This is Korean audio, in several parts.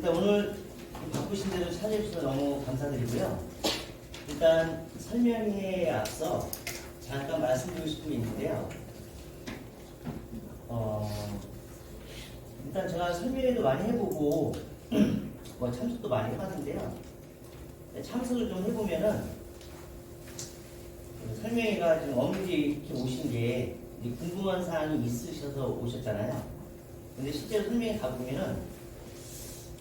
일단 오늘 바쁘신 대로 찾아주셔서 너무 감사드리고요. 일단 설명에 앞서 잠깐 말씀드리고 싶은 게 있는데요. 일단 제가 설명회도 많이 해보고 뭐 참석도 많이 해봤는데요. 참석을 좀 해보면은 설명회가 지금 어머니들이 이렇게 오신 게 궁금한 사항이 있으셔서 오셨잖아요. 근데 실제로 설명회 가보면은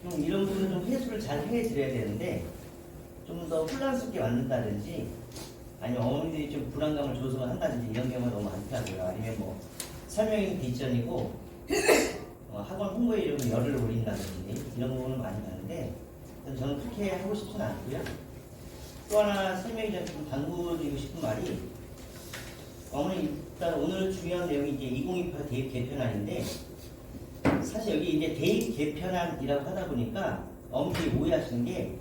좀 이런 부분은 좀 해소를 잘 해드려야 되는데 좀 더 혼란스럽게 만든다든지 아니면 어머니들이 좀 불안감을 조성을 한다든지 이런 경우가 너무 많더라고요. 아니면 뭐 설명이 뒷전이고 학원 홍보에 이런 열을 올린다든지 이런 부분은 많이 가는데 저는 그렇게 하고 싶지는 않고요. 또 하나 설명이 전에 좀 당부드리고 싶은 말이 어머니 일단 오늘 중요한 내용이 이제 2028 대입 개편안인데 사실 여기 이제 대입 개편안이라고 하다 보니까 어머니들이 오해하시는 게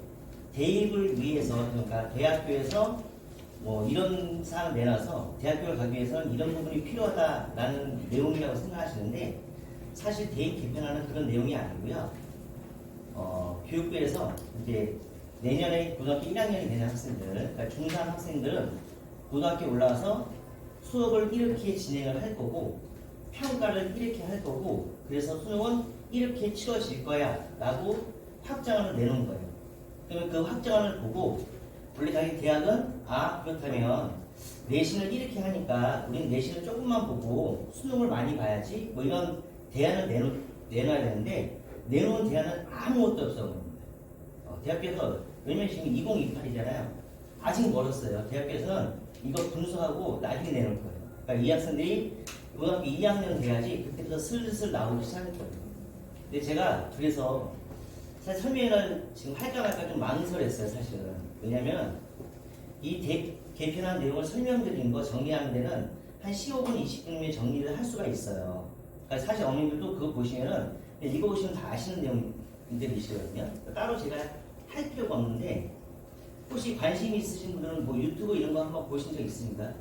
대입을 위해서 그러니까 대학교에서 뭐 이런 사항을 내놔서 대학교를 가기 위해서는 이런 부분이 필요하다라는 내용이라고 생각하시는데 사실 대입 개편안은 그런 내용이 아니고요. 교육부에서 이제 내년에 고등학교 1학년이 되는 학생들, 그러니까 중3 학생들은 고등학교에 올라와서 수업을 이렇게 진행을 할 거고 평가를 이렇게 할 거고 그래서 수능은 이렇게 치러질 거야 라고 확정안을 내놓은 거예요. 그러면 그 확정안을 보고 원래 자기 대학은 그렇다면 내신을 이렇게 하니까 우리는 내신을 조금만 보고 수능을 많이 봐야지 뭐 이런 대안을 내놔야 되는데 내놓은 대안은 아무것도 없어 보입니다. 대학교에서 왜냐면 지금 2028이잖아요. 아직 멀었어요. 대학교에서는 이거 분수하고 나중에 내놓을 거예요. 그러니까 이 학생들이 고등학교 2학년 돼야지 그때부터 슬슬 나오기 시작할 거예요. 근데 제가 그래서 사실 설명회를 지금 할까 말까 좀 망설였어요. 사실은. 왜냐면 이 개편한 내용을 설명드리는 거 정리하는 데는 한 15분, 20분이면 정리를 할 수가 있어요. 그러니까 사실 어머님들도 그거 보시면은 읽어보시면 다 아시는 내용들이시거든요. 따로 제가 할 필요가 없는데 혹시 관심이 있으신 분들은 뭐 유튜브 이런 거 한번 보신 적 있습니까?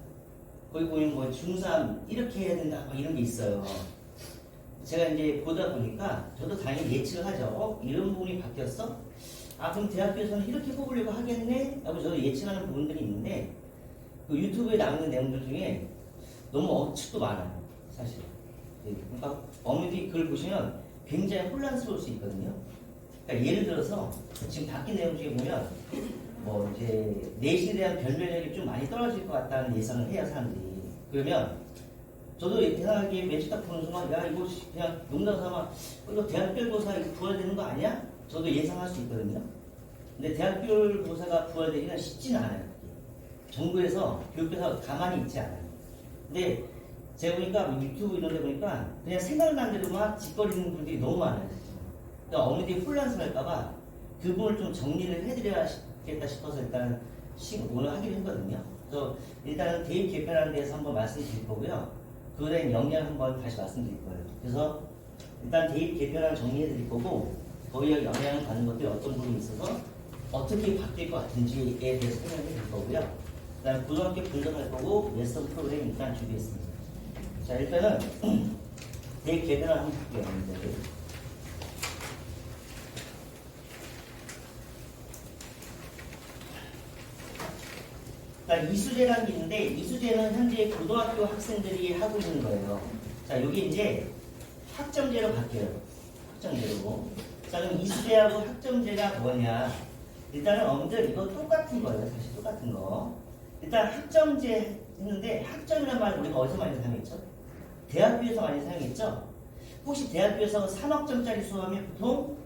거기 보면 뭐 중3 이렇게 해야 된다 뭐 이런 게 있어요. 제가 이제 보다 보니까 저도 당연히 예측을 하죠. 이런 부분이 바뀌었어? 그럼 대학교에서는 이렇게 뽑으려고 하겠네? 라고 저도 예측하는 부분들이 있는데 그 유튜브에 나오는 내용들 중에 너무 억측도 많아요. 사실. 그러니까 어머니들이 그걸 보시면 굉장히 혼란스러울 수 있거든요. 그러니까 예를 들어서 지금 바뀐 내용 중에 보면 뭐 이제 내신에 대한 변별력이 좀 많이 떨어질 것 같다는 예상을 해요, 사람들이. 그러면 저도 대학에 매주 딱 보는 순간 야 이거 그냥 농담 삼아 이거 대학별고사 이거 부활되는 거 아니야? 저도 예상할 수 있거든요. 근데 대학별고사가 부활되기는 쉽지는 않아요. 정부에서 교육부에서 가만히 있지 않아요. 근데 제가 보니까 유튜브 이런 데 보니까 그냥 생각난 대로 막 짓거리는 분들이 너무 많아요. 그러니까 어머니들이 혼란스러울까봐 그 부분을 좀 정리를 해드려야겠다 싶어서 일단 오늘 하기로 했거든요. 그래서 일단은 대입 개편하는 데서 한번 말씀드릴 거고요. 그거에 대한 영향 한번 다시 말씀드릴 거예요. 그래서 일단 대입 개편을 정리해드릴 거고 거기에 영향을 받는 것들이 어떤 부분이 있어서 어떻게 바뀔 것 같은지에 대해서 설명해 드릴 거고요. 그 다음에 고등학교 분석할 거고 레슨 프로그램 일단 준비했습니다. 자 일단은 대입 개편을 한번 볼게요. 이수제라는 게 있는데 이수제는 현재 고등학교 학생들이 하고 있는 거예요. 자 여기 이제 학점제로 바뀌어요. 학점제로. 자 그럼 이수제하고 학점제가 뭐냐? 일단은 어머니들 이거 똑같은 거예요. 사실 똑같은 거. 일단 학점제 했는데 학점이라는 말 우리가 어디서 많이 사용했죠? 대학교에서 많이 사용했죠? 혹시 대학교에서 3학점짜리 수업하면 보통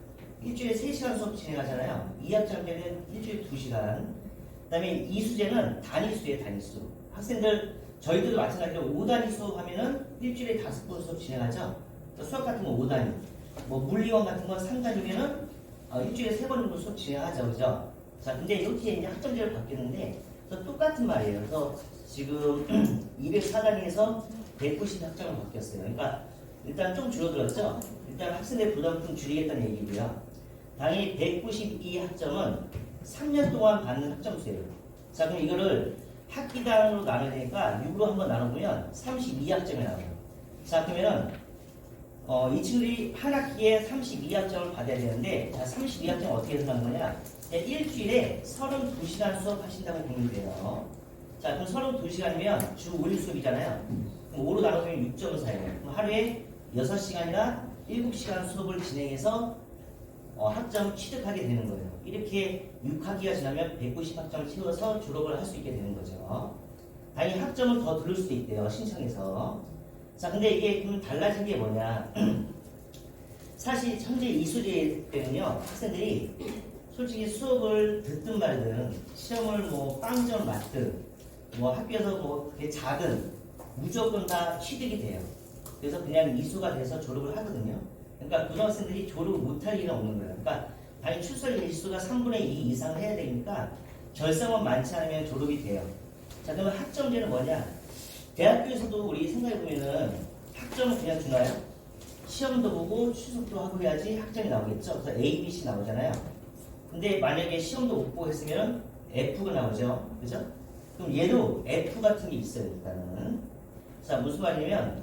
일주일에 3시간 수업 진행하잖아요. 2학점짜리는 일주일에 2시간. 그 다음에 이수제는 단위수예요, 단위수. 학생들, 저희들도 마찬가지로 5단위 수업하면은 일주일에 5번 수업 진행하죠. 수학 같은 거 5단위. 뭐 물리원 같은 건 3단위면은 일주일에 3번 정도 수업 진행하죠, 그죠? 자, 근데 이렇게 이제 학점제로 바뀌었는데, 똑같은 말이에요. 그래서 지금 204단위에서 190 학점으로 바뀌었어요. 그러니까 일단 좀 줄어들었죠? 일단 학생들 부담 좀 줄이겠다는 얘기고요. 당연히 192 학점은 3년 동안 받는 학점수예요. 자, 그럼 이거를 학기당으로 나눠야 되니까 6으로 한번 나눠보면 32학점이 나와요. 자, 그러면은 이 친구들이 한 학기에 32학점을 받아야 되는데, 자, 32학점 어떻게 생각하는 거냐? 일주일에 32시간 수업하신다고 보면 돼요. 자, 그럼 32시간이면 주 5일 수업이잖아요. 그럼 5로 나눠주면 6.4예요. 그럼 하루에 6시간이나 7시간 수업을 진행해서 학점을 취득하게 되는 거예요. 이렇게 6학기가 지나면 190학점을 채워서 졸업을 할 수 있게 되는 거죠. 당연히 학점은 더 들을 수도 있대요. 신청해서. 자, 근데 이게 그럼 달라진 게 뭐냐? 사실 현재 이수제 때는요, 학생들이 솔직히 수업을 듣든 말든 시험을 뭐 빵점 맞든 뭐 학교에서 뭐 그게 작은 무조건 다 취득이 돼요. 그래서 그냥 이수가 돼서 졸업을 하거든요. 그러니까 고등학생들이 졸업을 못할 일은 없는 거예요. 그러니까 당연히 출석 일수가 3분의 2 이상 해야 되니까 결석만 많지 않으면 졸업이 돼요. 자, 그러면 학점제는 뭐냐? 대학교에서도 우리 생각해보면은 학점은 그냥 주나요? 시험도 보고 출석도 하고 해야지 학점이 나오겠죠. 그래서 A, B, C 나오잖아요. 근데 만약에 시험도 못 보고 했으면 F가 나오죠. 그죠? 그럼 얘도 F 같은 게 있어요, 일단은. 자, 무슨 말이냐면,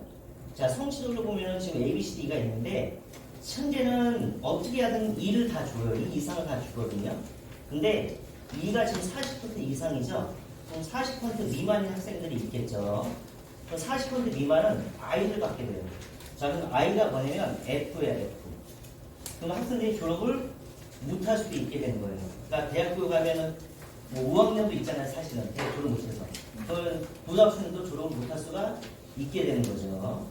자, 성취도로 보면은 지금 A, B, C, D가 있는데, 현재는 어떻게 하든 2를 다 줘요. 2 이상을 다 주거든요. 근데 2가 지금 40% 이상이죠? 그럼 40% 미만인 학생들이 있겠죠. 그럼 40% 미만은 I를 받게 돼요. 자, 그럼 I가 뭐냐면 F야, F. 그럼 학생들이 졸업을 못할 수도 있게 되는 거예요. 그러니까 대학교 가면은 뭐 5학년도 있잖아요, 사실은. 대학 졸업 못해서. 그러면 고등학생도 졸업을 못할 수가 있게 되는 거죠.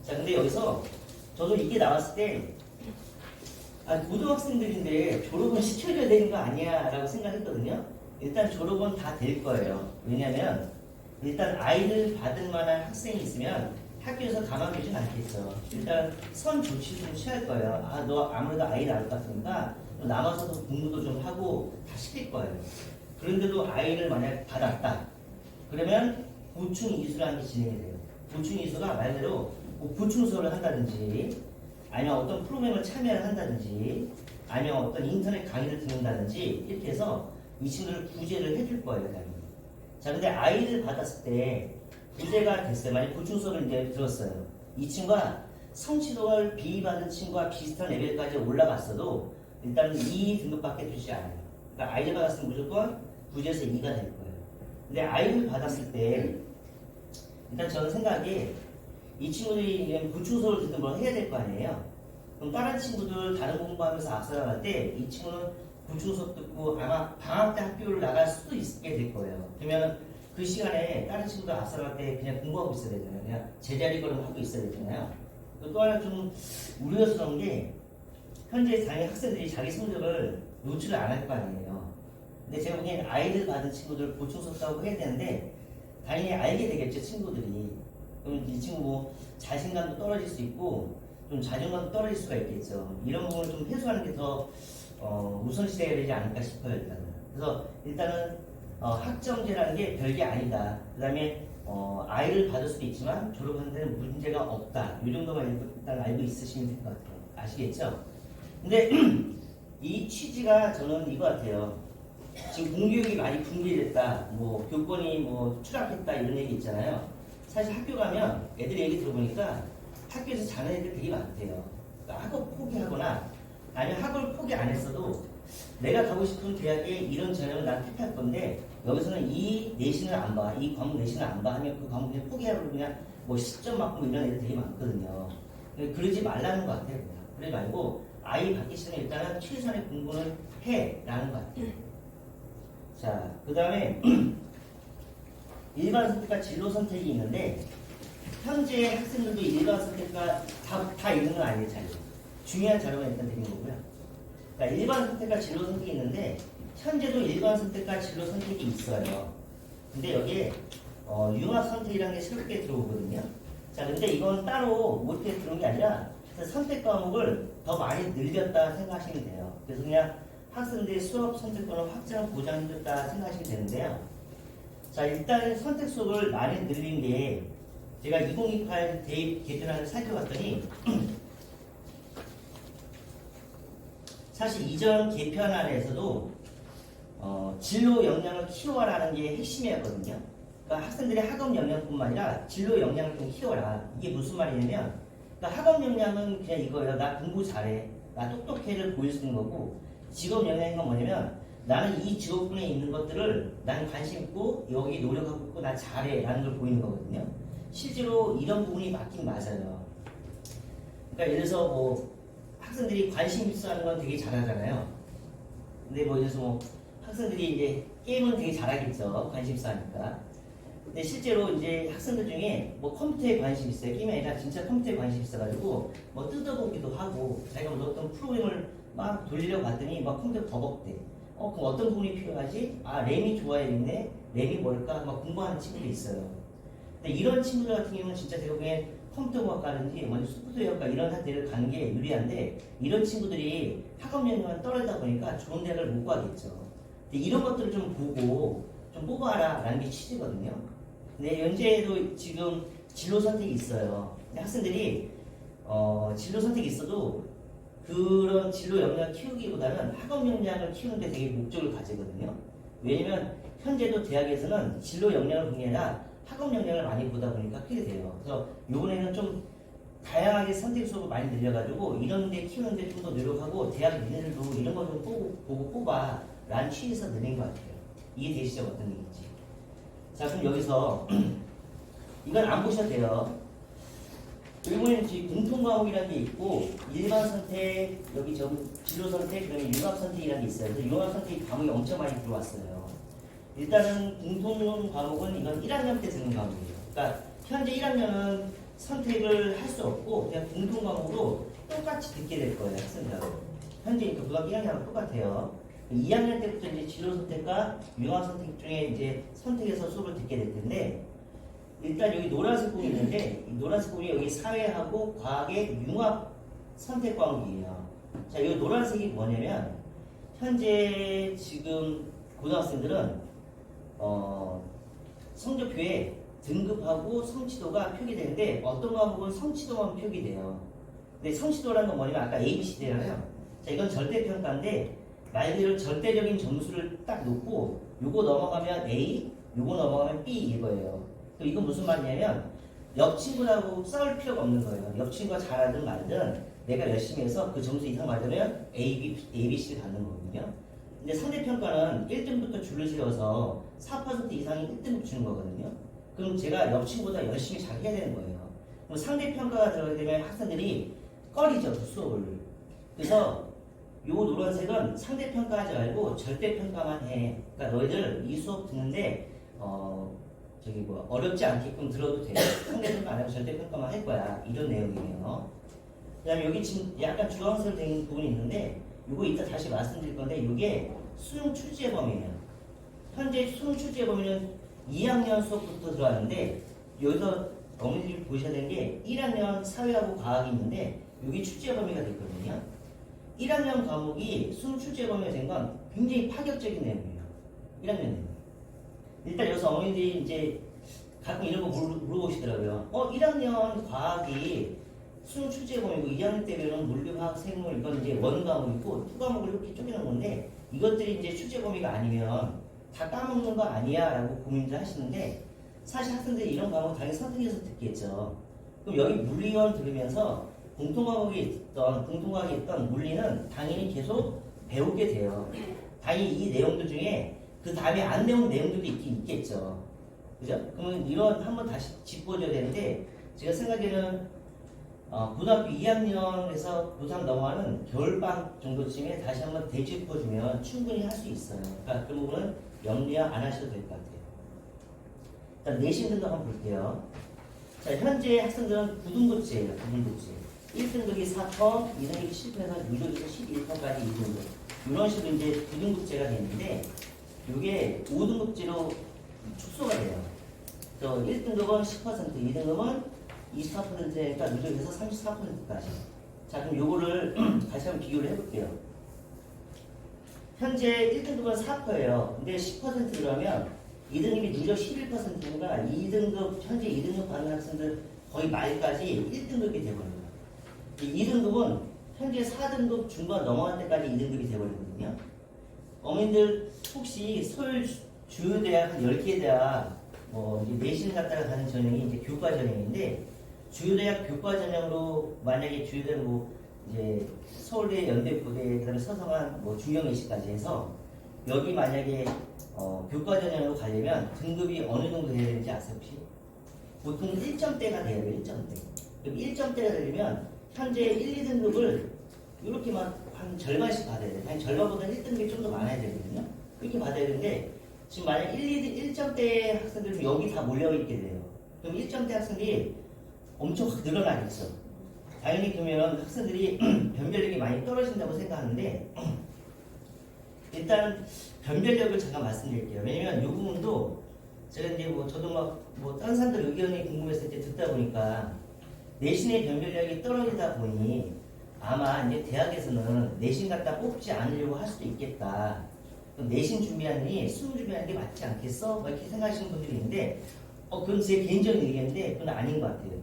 자, 근데 여기서 저도 이게 나왔을 때, 고등학생들인데 졸업은 시켜줘야 되는 거 아니야? 라고 생각했거든요. 일단 졸업은 다 될 거예요. 왜냐면, 일단 아이를 받을 만한 학생이 있으면 학교에서 가만두진 않겠죠. 일단 선 조치를 좀 취할 거예요. 너 아무래도 아이 낳을 것 같으니까 남아서도 공부도 좀 하고 다 시킬 거예요. 그런데도 아이를 만약 받았다. 그러면 보충 이수라는 게 진행이 돼요. 보충 이수가 말대로 뭐 보충 수업을 한다든지 아니면 어떤 프로그램을 참여를 한다든지 아니면 어떤 인터넷 강의를 듣는다든지 이렇게 해서 이 친구를 구제를 해줄 거예요. 당연히. 자, 근데 아이를 받았을 때 구제가 됐어요. 만약 보충 수업을 이제 들었어요. 이 친구가 성취도를 B받은 친구와 비슷한 레벨까지 올라갔어도 일단 2 등급밖에 주지 않아요. 그러니까 아이를 받았으면 무조건 구제에서 2가 될 거예요. 근데 아이를 받았을 때 일단 저는 생각에 이 친구들이 보충 수업을 듣는 걸 해야 될 거 아니에요. 그럼 다른 친구들 다른 공부하면서 앞서나갈 때 이 친구는 보충 수업 듣고 아마 방학 때 학교를 나갈 수도 있게 될 거예요. 그러면 그 시간에 다른 친구들 앞서나갈 때 그냥 공부하고 있어야 되잖아요. 그냥 제자리 걸음 하고 있어야 되잖아요. 또 하나 좀 우려스러운 게 현재 당연히 학생들이 자기 성적을 노출을 안 할 거 아니에요. 근데 제가 보기엔 아이를 받은 친구들 보충 수업 하고 해야 되는데 당연히 알게 되겠죠, 친구들이. 그럼 이 친구 뭐 자신감도 떨어질 수 있고 좀 자존감도 떨어질 수가 있겠죠. 이런 부분을 좀 해소하는 게 더 우선시돼야 되지 않을까 싶어요, 일단은. 그래서 일단은 학점제라는 게 별게 아니다. 그 다음에 아이를 받을 수도 있지만 졸업하는 데는 문제가 없다. 이 정도만 일단 알고 있으시면 될 것 같아요. 아시겠죠? 근데 이 취지가 저는 이거 같아요. 지금 공교육이 많이 붕괴됐다. 뭐 교권이 뭐 추락했다 이런 얘기 있잖아요. 사실 학교 가면 애들 얘기 들어보니까 학교에서 자는 애들 되게 많대요. 그러니까 학업 포기하거나 아니면 학업을 포기 안 했어도 내가 가고 싶은 대학에 이런 전형을 난 택할 건데 여기서는 이 내신을 안 봐. 이 과목 내신을 안 봐 하면 그 과목 그냥 포기하고 그냥 뭐 10점 맞고 이런 애들 되게 많거든요. 그러지 말라는 것 같아요. 그러지 말고 아이 받기 싫으면 일단은 최선의 공부는 해라는 것 같아요. 자, 그 다음에 일반 선택과 진로 선택이 있는데 현재 학생들도 일반 선택과 다 있는 건 아니에요. 자료. 중요한 자료가 일단 되는 거고요. 그러니까 일반 선택과 진로 선택이 있는데 현재도 일반 선택과 진로 선택이 있어요. 근데 여기에 융합 선택이라는 게 새롭게 들어오거든요. 자, 근데 이건 따로 못해 들어온 게 아니라 선택 과목을 더 많이 늘렸다 생각하시면 돼요. 그래서 그냥 학생들의 수업 선택권을 확장 보장해줬다 생각하시면 되는데요. 자, 일단 선택 수업을 많이 늘린 게 제가 2028 대입 개편안을 살펴봤더니 사실 이전 개편안에서도 진로 역량을 키워라는 게 핵심이었거든요. 그러니까 학생들의 학업 역량뿐만 아니라 진로 역량을 좀 키워라. 이게 무슨 말이냐면 그러니까 학업 역량은 그냥 이거예요. 나 공부 잘해. 나 똑똑해를 보일 수 있는 거고 직업 역량인 건 뭐냐면 나는 이 직업군에 있는 것들을 나는 관심 있고 여기 노력하고 있고 나 잘해 라는 걸 보이는 거거든요. 실제로 이런 부분이 맞긴 맞아요. 그러니까 예를 들어서 뭐 학생들이 관심 있어 하는 건 되게 잘하잖아요. 근데 뭐 예를 들어서 뭐 학생들이 이제 게임은 되게 잘하겠죠. 관심 있어 하니까. 근데 실제로 이제 학생들 중에 뭐 컴퓨터에 관심 있어요. 게임이 아니라 진짜 컴퓨터에 관심 있어가지고 뭐 뜯어보기도 하고 자기가 뭐 어떤 프로그램을 막 돌리려고 봤더니 막 컴퓨터 버벅대. 그럼 어떤 부분이 필요하지? 아, 램이 좋아야겠네. 램이 뭘까? 막 공부하는 친구들이 있어요. 근데 이런 친구들 같은 경우는 진짜 제가 보기엔 컴퓨터공학과든지 먼저 소프트웨어과 이런 데를 가는 게 유리한데 이런 친구들이 학업 역량만 떨어지다 보니까 좋은 대학을 못 가겠죠. 근데 이런 것들을 좀 보고 좀 뽑아라 라는 게 취지거든요. 근데 현재도 지금 진로 선택이 있어요. 근데 학생들이 진로 선택이 있어도 그런 진로 역량을 키우기보다는 학업 역량을 키우는 데 되게 목적을 가지거든요. 왜냐면 현재도 대학에서는 진로 역량을 보는 게 아니라 학업 역량을 많이 보다 보니까 그렇게 돼요. 그래서 요번에는 좀 다양하게 선택 수업을 많이 늘려가지고 이런 데 키우는 데 좀 더 노력하고 대학 니네들도 이런 거 좀 보고 뽑아 라는 취지에서 늘린 것 같아요. 이해되시죠? 어떤 얘기인지. 자, 그럼 여기서 이건 안 보셔도 돼요. 여기는 공통과목이라는 게 있고 일반 선택, 여기 진로 선택, 그다음에 융합 선택이라는 게 있어요. 그래서 융합 선택 과목이 엄청 많이 들어왔어요. 일단은 공통 과목은 이건 1학년 때 듣는 과목이에요. 그러니까 현재 1학년은 선택을 할 수 없고 그냥 공통 과목으로 똑같이 듣게 될 거예요, 학생들하고. 현재 그러니까 고등학교 1학년하고 똑같아요. 2학년 때부터 이제 진로 선택과 융합 선택 중에 이제 선택해서 수업을 듣게 될 텐데 일단 여기 노란색 부분이 있는데 이 노란색 부분이 여기 사회하고 과학의 융합 선택 과목이에요. 자, 이 노란색이 뭐냐면 현재 지금 고등학생들은 성적표에 등급하고 성취도가 표기되는데 어떤 과목은 성취도만 표기돼요. 근데 성취도라는 건 뭐냐면 아까 ABCD잖아요. 자, 이건 절대평가인데 말 그대로 절대적인 점수를 딱 놓고 요거 넘어가면 A, 요거 넘어가면 B 이거예요. 이건 무슨 말이냐면 옆 친구하고 싸울 필요가 없는 거예요. 옆 친구가 잘하든 말든 내가 열심히 해서 그 점수 이상 받으면 A, B, C를 받는 거거든요. 근데 상대평가는 1등부터 줄을 세워서 4% 이상이 1등급 주는 거거든요. 그럼 제가 옆 친구보다 열심히 잘 해야 되는 거예요. 그럼 상대평가가 들어가게 되면 학생들이 꺼리죠, 그 수업을. 그래서 요 노란색은 상대평가하지 말고 절대평가만 해. 그러니까 너희들 이 수업 듣는데 어렵지 않게끔 들어도 돼. 상대평가 안 하고 절대평가만 할 거야. 이런 내용이에요. 그 다음에 여기 지금 약간 주황색으로 된 부분이 있는데 이거 이따 다시 말씀드릴 건데 이게 수능 출제 범위예요. 현재 수능 출제 범위는 2학년 수업부터 들어왔는데 여기서 어머니들이 보셔야 되는 게 1학년 사회하고 과학이 있는데 여기 출제 범위가 됐거든요. 1학년 과목이 수능 출제 범위가 된 건 굉장히 파격적인 내용이에요. 1학년. 일단 여기서 어머니들이 이제 가끔 이런 거 물어보시더라고요. 1학년 과학이 수능 출제 범위고 2학년 때는 물리, 화학, 생물 이건 이제 원 과목이고 투 과목을 이렇게 쪼개는 건데 이것들이 이제 출제 범위가 아니면 다 까먹는 거 아니야 라고 고민을 하시는데 사실 학생들이 이런 과목 당연히 선택해서 듣겠죠. 그럼 여기 물리원 들으면서 공통과목이 있던 물리는 당연히 계속 배우게 돼요. 당연히 이 내용들 중에 그 다음에 안 배운 내용들도 있긴 있겠죠. 그죠? 그러면 이런 한번 다시 짚어줘야 되는데 제가 생각에는 고등학교 2학년에서 고3 넘어가는 겨울방학 정도쯤에 다시 한번 되짚어주면 충분히 할 수 있어요. 그러니까 그 부분은 염려 안 하셔도 될 것 같아요. 일단 내신 등급 한번 볼게요. 자, 현재 학생들은 9등급제예요. 9등급제. 1등급이 4%, 2등급이 10%에서 6등급에서 11%까지 2등급. 이런 식으로 이제 9등급제가 되는데 이게 5등급제로 축소가 돼요. 또 1등급은 10%, 2등급은 24%니까 누적해서 34%까지. 자, 그럼 요거를 다시 한번 비교를 해볼게요. 현재 1등급은 4%예요. 근데 10% 그러면 2등급이 누적 11%니까 2등급, 현재 2등급 받는 학생들 거의 말까지 1등급이 되버려요. 2등급은 현재 4등급 중반 넘어갈 때까지 2등급이 되버리거든요. 어머님들 혹시 서울 주요 대학 한 10개 대학 이제 내신 갔다가 가는 전형이 이제 교과 전형인데 주요대학 교과 전형으로 만약에 주요대는 뭐 이제 서울대, 연대, 고대, 그다음에 서성한, 뭐 중경예시까지 해서 여기 만약에 교과 전형으로 가려면 등급이 어느 정도 돼야 되는지 아세요 혹시? 보통 1점대가 돼야 돼요. 1점대. 그럼 1점대가 되려면 현재 1, 2등급을 이렇게만 한 절반씩 받아야 돼요. 한 절반보다 1등급이 좀 더 많아야 되거든요. 이렇게 받아야 되는데 지금 만약 1점대 학생들이 여기 다 몰려있게 돼요. 그럼 1점대 학생들이 엄청 확 늘어나겠죠. 당연히 그러면 학생들이 변별력이 많이 떨어진다고 생각하는데 일단 변별력을 잠깐 말씀드릴게요. 왜냐면 이 부분도 제가 이제 뭐 저도 뭐 다른 사람들 의견이 궁금했을 때 듣다 보니까 내신의 변별력이 떨어지다 보니 아마 이제 대학에서는 내신 갖다 뽑지 않으려고 할 수도 있겠다. 그럼 내신 준비하느니 수능 준비하는 게 맞지 않겠어? 뭐 이렇게 생각하시는 분들이 있는데 그건 제 개인적인 의견인데 그건 아닌 것 같아요.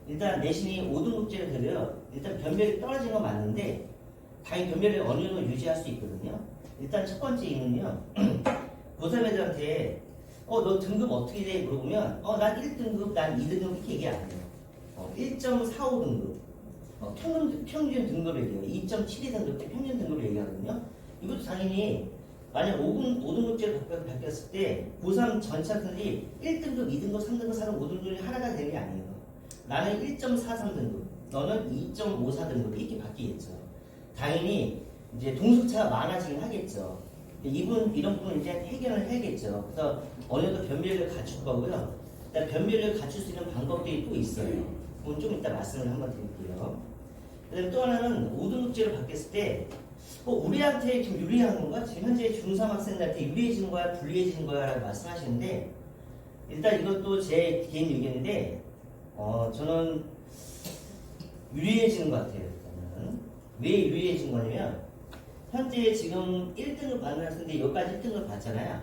일단 내신이 5등급제로 되려 일단 변별이 떨어지는 건 맞는데 당연히 변별을 어느 정도 유지할 수 있거든요. 일단 첫 번째 이유는요. 고3 애들한테 너 등급 어떻게 돼? 물어보면 난 1등급, 난 2등급 이렇게 얘기 안 해요. 1.45등급 평균 등급을 얘기해요. 2.72등급 때 평균 등급을 얘기하거든요. 이것도 당연히 만약 5등급제로 바뀌었을 때 고3 전체 학생들이 1등급, 2등급, 3등급, 4등급, 5등급이 하나가 되는 게 아니에요. 나는 1.43등급, 너는 2.54등급 이렇게 바뀌겠죠. 당연히 이제 동수차가 많아지긴 하겠죠. 이런 부분은 이제 해결을 해야겠죠. 그래서 어느 정도 변별력을 갖출 거고요. 일단 변별력을 갖출 수 있는 방법들이 또 있어요. 그건 좀 이따 말씀을 한번 드릴게요. 그다음에 또 하나는 5등급제로 바뀌었을 때 우리한테 지금 유리한 건가? 지금 현재 중3 학생들한테 유리해지는 거야? 불리해지는 거야? 라고 말씀하시는데 일단 이것도 제 개인 의견인데 저는 유리해지는 것 같아요. 일단은. 왜 유리해진 거냐면 현재 지금 1등급 받는 학생들이 여기까지 1등급 받잖아요.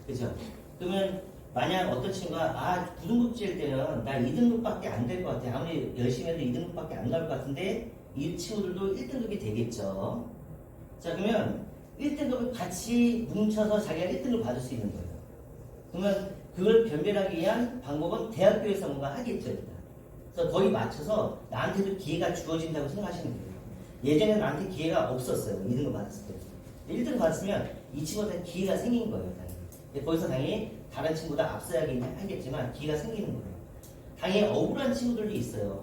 그죠? 그러면 만약 어떤 친구가 9등급제일 때는 나 2등급밖에 안 될 것 같아. 아무리 열심히 해도 2등급밖에 안 나올 것 같은데 이 친구들도 1등급이 되겠죠. 자 그러면 1등급을 같이 뭉쳐서 자기가 1등급 받을 수 있는 거예요. 그러면 그걸 변별하기 위한 방법은 대학교에서 뭔가 하겠죠. 일단. 그래서 거기 맞춰서 나한테도 기회가 주어진다고 생각하시는 거예요. 예전에 나한테 기회가 없었어요. 2등급 받았을 때. 1등급 받았으면 이 친구한테 기회가 생긴 거예요. 당연히. 거기서 당연히 다른 친구보다 앞서야긴 하겠지만 기회가 생기는 거예요. 당연히 억울한 친구들도 있어요.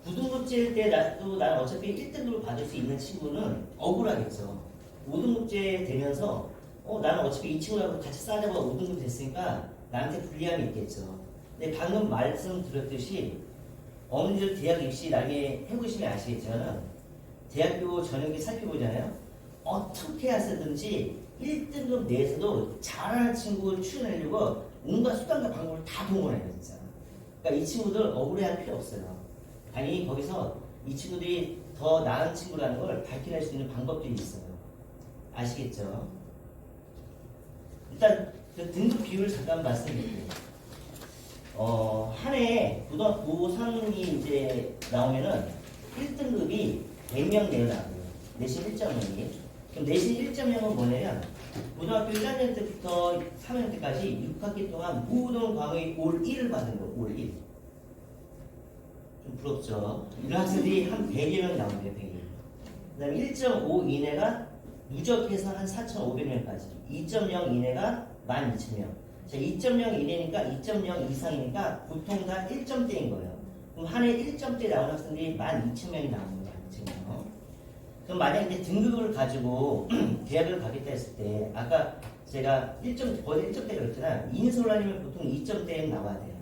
9등급제일 때 난 어차피 1등급을 받을 수 있는 친구는 억울하겠죠. 5등급제 되면서 나는 어차피 이 친구하고 같이 싸자고 5등급 됐으니까 나한테 불리함이 있겠죠. 근데 방금 말씀드렸듯이 어머니들 대학 입시 나중에 해보시면 아시겠지만 대학교 전형기 살펴보잖아요. 어떻게 하서든지 1등급 내에서도 잘하는 친구를 추천하려고 온갖 수단과 방법을 다 동원해요. 진짜. 그러니까 이 친구들 억울해할 필요 없어요. 당연히 거기서 이 친구들이 더 나은 친구라는 걸 밝혀낼 수 있는 방법들이 있어요. 아시겠죠? 일단 그 등급 비율을 잠깐 말씀드릴게요. 한 해에 고등학교 고3이 이제 나오면은 1등급이 100명 내에 나와요. 내신 1.0이. 그럼 내신 1.0은 뭐냐면 고등학교 1학년 때부터 3학년 때까지 6학기 동안 모든 과목의 올 1을 받은 거예요. 올 1. 좀 부럽죠? 이런 학생들이 한 100여 명 나옵니다. 100여 명. 그 다음에 1.5 이내가 누적해서 한 4,500명까지. 2.0 이내가 12,000명. 자, 2.0 이내니까 2.0 이상이니까 보통 다 1점대인 거예요. 그럼 한 해 1점대 나온 학생들이 12,000명이 나오는 거예요. 그럼 만약 이제 등급을 가지고 대학을 가겠다 했을 때 아까 제가 거의 1점대 그랬잖아요. 인솔하려면 보통 2점대에 나와야 돼요.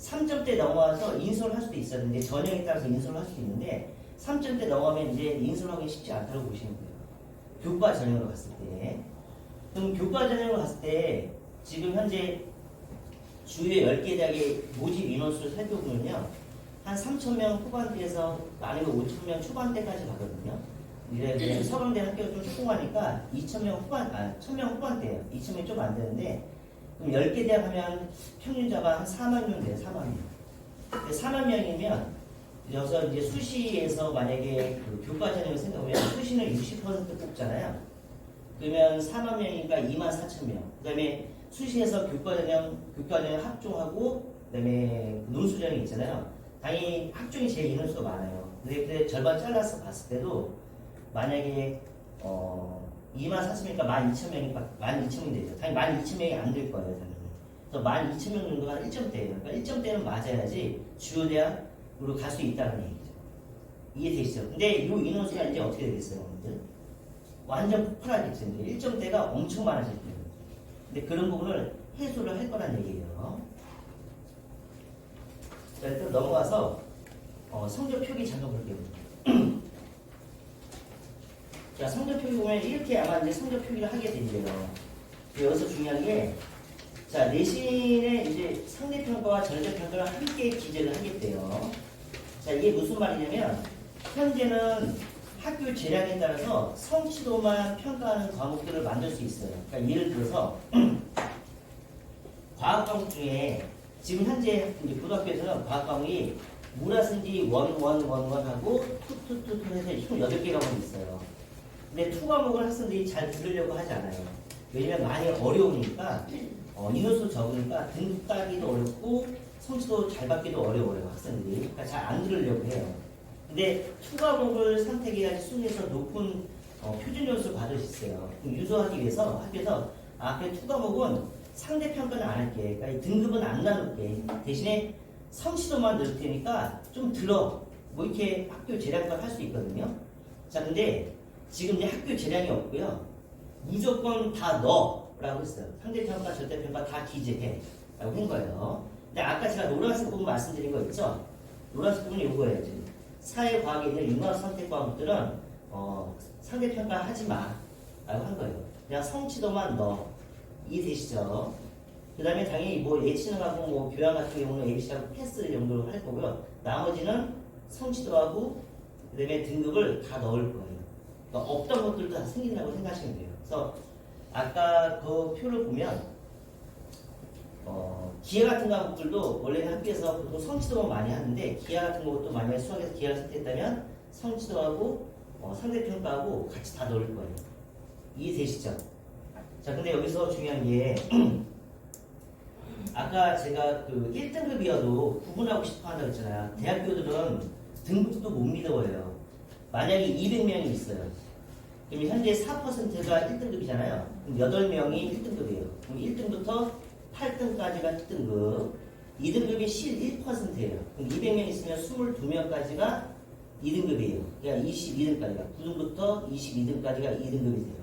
3점대 넘어와서 인솔을 할 수도 있었는데 전형에 따라서 인솔을 할 수도 있는데 3점대 넘어가면 이제 인솔하기 쉽지 않다고 보시면 돼요. 교과 전형으로 갔을 때. 그럼 교과 전형으로 갔을 때 지금 현재 주요 10개 대학의 모집 인원수를 살펴보면요. 한 3,000명 후반대에서 많으면 5,000명 초반대까지 가거든요. 이제 서강대 학교가 좀 조그마니까 1,000명 후반대예요. 2,000명 좀 안 되는데 그럼 10개 대학 하면 평균자가 한 4만 명 돼요. 4만 명. 4만 명이면 여기서 이제 수시에서 만약에 그 교과 전형을 생각하면 수시는 60% 뽑잖아요. 그러면 4만 명이니까 24,000명. 그 다음에 수시에서 교과 전형 합종하고 그 다음에 논술전형이 있잖아요. 당연히 학종이 제일 인원수가 많아요. 근데 절반 잘라서 봤을 때도 만약에 24,000명이니까 12,000명이 12,000명이 되죠. 당연히 12,000명이 안 될 거예요. 당연히. 그래서 12,000명 정도가 1점대예요. 그러니까 1점대는 맞아야지 주요 대학으로 갈 수 있다는 얘기죠. 이해되시죠? 근데 이 인원수가 이제 어떻게 되겠어요, 여러분들? 완전 폭발하겠죠. 이제 1점대가 엄청 많아질 거예요. 근데 그런 부분을 해소를 할 거란 얘기예요. 자, 또 넘어가서 성적 표기 잠깐 볼게요. 자, 성적 표기 보면 이렇게 아마 이제 성적 표기를 하게 된대요. 여기서 중요한 게, 자, 내신의 이제 상대평가와 전자평가를 함께 기재를 하겠대요. 자, 이게 무슨 말이냐면, 현재는 학교 재량에 따라서 성취도만 평가하는 과목들을 만들 수 있어요. 그러니까 예를 들어서, 과학 과목 중에 지금 현재 이제 고등학교에서는 과학 과목이 물화생지 1, 1, 1, 1하고 2, 2, 2, 2 해서 총 8개 과목이 있어요. 근데 2 과목을 학생들이 잘 들으려고 하지 않아요. 왜냐면 많이 어려우니까, 인원수 적으니까 등급 따기도 어렵고 성취도 잘 받기도 어려워요, 학생들이. 그러니까 잘 안 들으려고 해요. 근데 2 과목을 선택해야지 수능에서 높은 표준 점수를 받을 수 있어요. 그럼 유도하기 위해서 학교에서 앞에 2 과목은 상대 평가는 안 할게. 그러니까 등급은 안 나눌게. 대신에 성취도만 넣을 테니까 좀 들어. 뭐 이렇게 학교 재량권 할 수 있거든요. 자, 근데 지금 이제 학교 재량이 없고요. 무조건 다 넣으라고 했어요. 상대평가, 절대평가 다 기재해. 라고 한 거예요. 근데 아까 제가 노란색 부분 말씀드린 거 있죠? 노란색 부분이 요거예요. 지금. 사회과학에 있는 융합 선택 과목들은 상대평가 하지 마. 라고 한 거예요. 그냥 성취도만 넣어. 이해되시죠? 그 다음에 당연히 뭐 예체능하고 뭐 교양 같은 경우는 ABC하고 패스 정도로 할 거고요. 나머지는 성취도하고 그 다음에 등급을 다 넣을 거예요. 그러니까 없던 것들도 다 생긴다고 생각하시면 돼요. 그래서 아까 그 표를 보면 기하 같은 과목들도 원래는 학교에서 보통 성취도만 많이 하는데 기하 같은 것도 만약에 수학에서 기하를 선택했다면 성취도하고 상대평가하고 같이 다 넣을 거예요. 이해되시죠? 자, 근데 여기서 중요한 게 아까 제가 그 1등급이어도 구분하고 싶어 한다고 했잖아요. 대학교들은 등급도 못 믿어요. 만약에 200명이 있어요. 그럼 현재 4%가 1등급이잖아요. 그럼 8명이 1등급이에요. 그럼 1등부터 8등까지가 1등급, 2등급이 11%예요. 그럼 200명 있으면 22명까지가 2등급이에요. 그러니까 22등까지가, 9등부터 22등까지가 2등급이 돼요.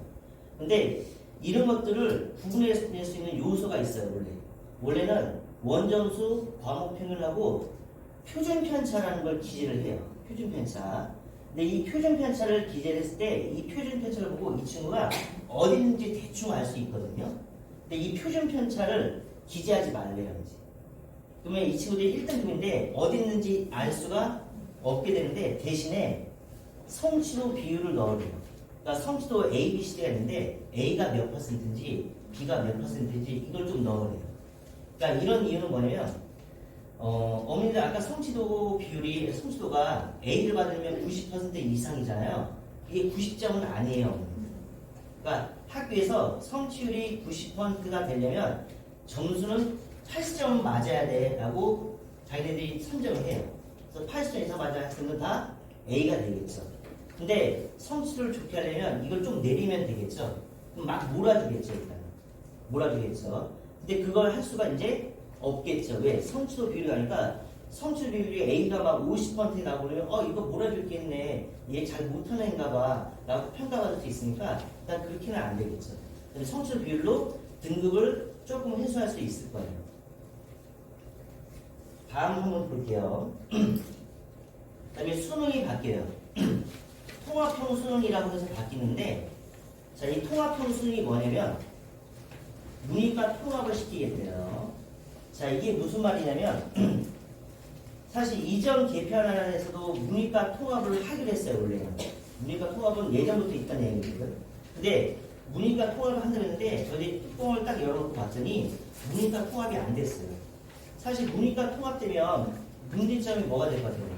근데 이런 것들을 구분해낼 수 있는 요소가 있어요, 원래는 원점수, 과목 평균하고 표준 편차라는 걸 기재를 해요. 표준 편차. 근데 이 표준 편차를 기재를 했을 때 이 표준 편차를 보고 이 친구가 어디 있는지 대충 알 수 있거든요. 근데 이 표준 편차를 기재하지 말래요, 이제. 그러면 이 친구들이 1등급인데 어디 있는지 알 수가 없게 되는데 대신에 성취도 비율을 넣으래요. 그러니까 성취도 A, B, C가 있는데 A가 몇 %인지 B가 몇 %인지 이걸 좀 넣으래요. 그러니까 이런 이유는 뭐냐면 어머니들 아까 성취도가 A를 받으면 90% 이상이잖아요. 이게 90점은 아니에요. 그러니까 학교에서 성취율이 90%가 되려면 점수는 80점은 맞아야 돼 라고 자기네들이 선정을 해요. 그래서 80점 이상 맞아야 학생은 다 A가 되겠죠. 근데 성취를 좋게 하려면 이걸 좀 내리면 되겠죠. 그럼 막 몰아주겠죠, 일단. 몰아주겠죠. 근데 그걸 할 수가 이제 없겠죠. 왜? 성취도 비율이 가니까 성취도 비율이 A가 막 50%에 나오면 이거 몰아줄겠네. 얘 잘 못하는 애인가 봐. 라고 평가받을 수 있으니까 일단 그렇게는 안 되겠죠. 근데 성취도 비율로 등급을 조금 해소할 수 있을 거예요. 다음 한번 볼게요. 그 다음에 수능이 바뀌어요. 통합형 수능이라고 해서 바뀌는데, 자, 이 통합형 수능이 뭐냐면, 문이과 통합을 시키겠대요. 자, 이게 무슨 말이냐면, 사실 이전 개편안에서도 문이과 통합을 하기로 했어요, 원래는. 문이과 통합은 예전부터 있다는 얘기거든. 근데, 문이과 통합을 한다고 했는데, 저희 뚜껑을 딱 열어놓고 봤더니, 문이과 통합이 안 됐어요. 사실 문이과 통합되면, 문제점이 뭐가 될 것 같아요?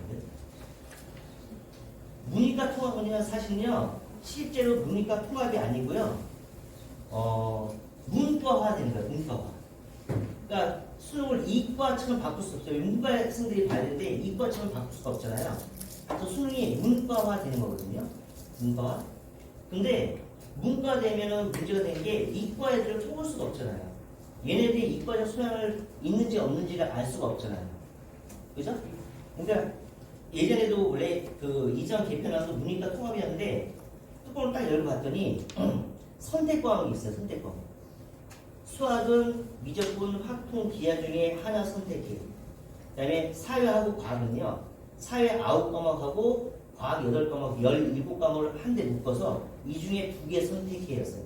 문이과 통합은요, 사실은요, 실제로 문이과 통합이 아니고요, 문과화 되는 거예요, 문과화. 그러니까 수능을 이과처럼 바꿀 수 없어요. 문과 학생들이 봐야 되는데 이과처럼 바꿀 수가 없잖아요. 그래서 수능이 문과화 되는 거거든요. 문과화. 근데 문과 되면은 문제가 되는 게 이과 애들을 속을 수가 없잖아요. 얘네들이 이과적 소양을 있는지 없는지를 알 수가 없잖아요. 그죠? 그러니까 예전에도 원래 그 이전 개편하고 문이과 통합이었는데 뚜껑을 딱 열고 봤더니 선택 과목이 있어요. 선택 과목. 수학은 미적분, 확통, 기하 중에 하나 선택해. 그 다음에 사회하고 과학은요. 사회 9과목하고 과학 8과목, 17과목을 한 대 묶어서 이 중에 2개 선택해였어요.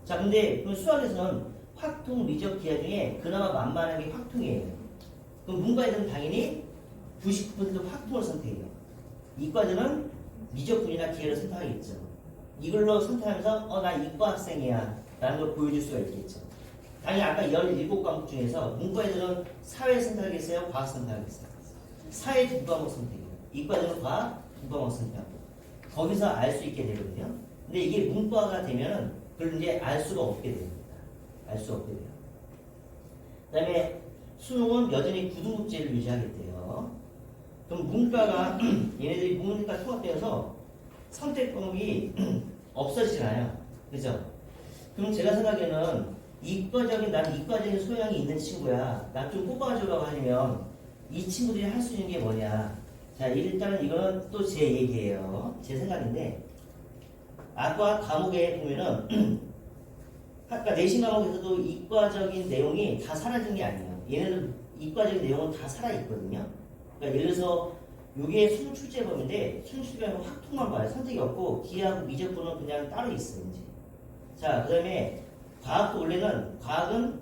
자, 근데 그럼 수학에서는 확통, 미적, 기하 중에 그나마 만만한 게 확통이에요. 그럼 문과에서는 당연히 99% 확통을 선택해요. 이과들은 미적분이나 기하를 선택하겠죠. 이걸로 선택하면서 나 이과 학생이야 라는 걸 보여줄 수가 있겠죠. 당연히 아까 17과목 중에서 문과 애들은 사회 선택하겠어요? 과학 선택하겠어요? 사회 2과목 선택해요. 이과 애들은 과학 2과목 선택하고 거기서 알 수 있게 되거든요. 근데 이게 문과가 되면은 그걸 이제 알 수가 없게 됩니다. 알 수 없게 돼요. 그 다음에 수능은 여전히 구등급제를 유지하겠대요. 그럼 문과가 얘네들이 문과 통합되어서 선택 과목이 없어지잖아요. 그죠? 그럼 제가 생각에는 나는 이과적인 소양이 있는 친구야. 나 좀 뽑아주라고 하면 이 친구들이 할 수 있는 게 뭐냐. 자, 일단은 이거는 또 제 얘기예요. 제 생각인데 아까 과목에 보면은 아까 내신 과목에서도 이과적인 내용이 다 사라진 게 아니에요. 얘네들 이과적인 내용은 다 살아있거든요. 그러니까 예를 들어서 이게 수능 출제범인데 수능 출제범은 확통만 봐요. 선택이 없고 기하고 미적분은 그냥 따로 있어요. 이제. 자, 그 다음에 과학도 원래는 과학은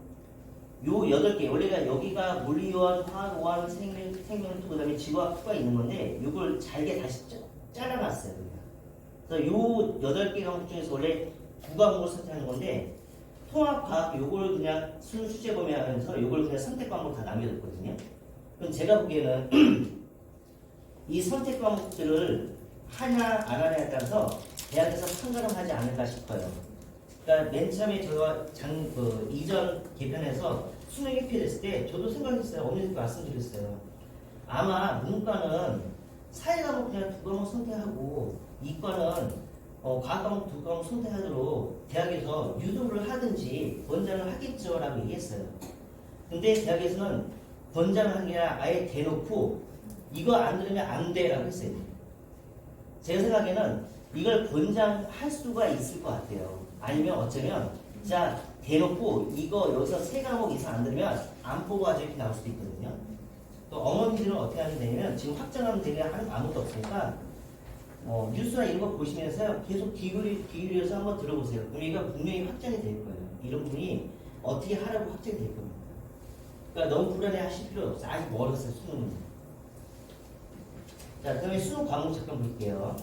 요 8개 원래가 여기가 물리원, 화학원, 생명투 그다음에 지구학투가 있는 건데 이걸 잘게 다시 잘라놨어요. 그래서 요 8개 과목 중에서 원래 2과목을 선택하는 건데 통합과학 요걸 그냥 수능 출제범위 하면서 요걸 그냥 선택 과목 다 남겨뒀거든요. 그럼 제가 보기에는 이 선택 과목들을 하냐 안 하냐에 따라서 대학에서 판가름 하지 않을까 싶어요. 그러니까 맨 처음에 제가 이전 개편에서 수능 1피 됐을 때 저도 생각했어요. 어머니께 말씀드렸어요. 아마 문과는 사회 과목 그냥 2과목 선택하고 이과는 과학 과목 2과목 선택하도록 대학에서 유도를 하든지 권장을 하겠죠라고 얘기했어요. 근데 대학에서는 권장을 한 게 아니라 아예 대놓고 이거 안 들으면 안 돼라고 했어요. 제 생각에는 이걸 권장할 수가 있을 것 같아요. 아니면 어쩌면 자 대놓고 이거 여기서 3과목 이상 안 들으면 안 뽑아줘 이렇게 나올 수도 있거든요. 또 어머니들은 어떻게 하면 되냐면 지금 확정하면 되게 하는 아무것도 없으니까 뉴스나 이런 거 보시면서 계속 기울여서 한번 들어보세요. 그럼 이거 분명히 확정이 될 거예요. 이런 분이 어떻게 하라고 확정이 될 겁니다. 그러니까 너무 불안해 하실 필요 없어요. 아직 멀었어요. 수능은. 자, 그 다음에 수능 과목 잠깐 볼게요.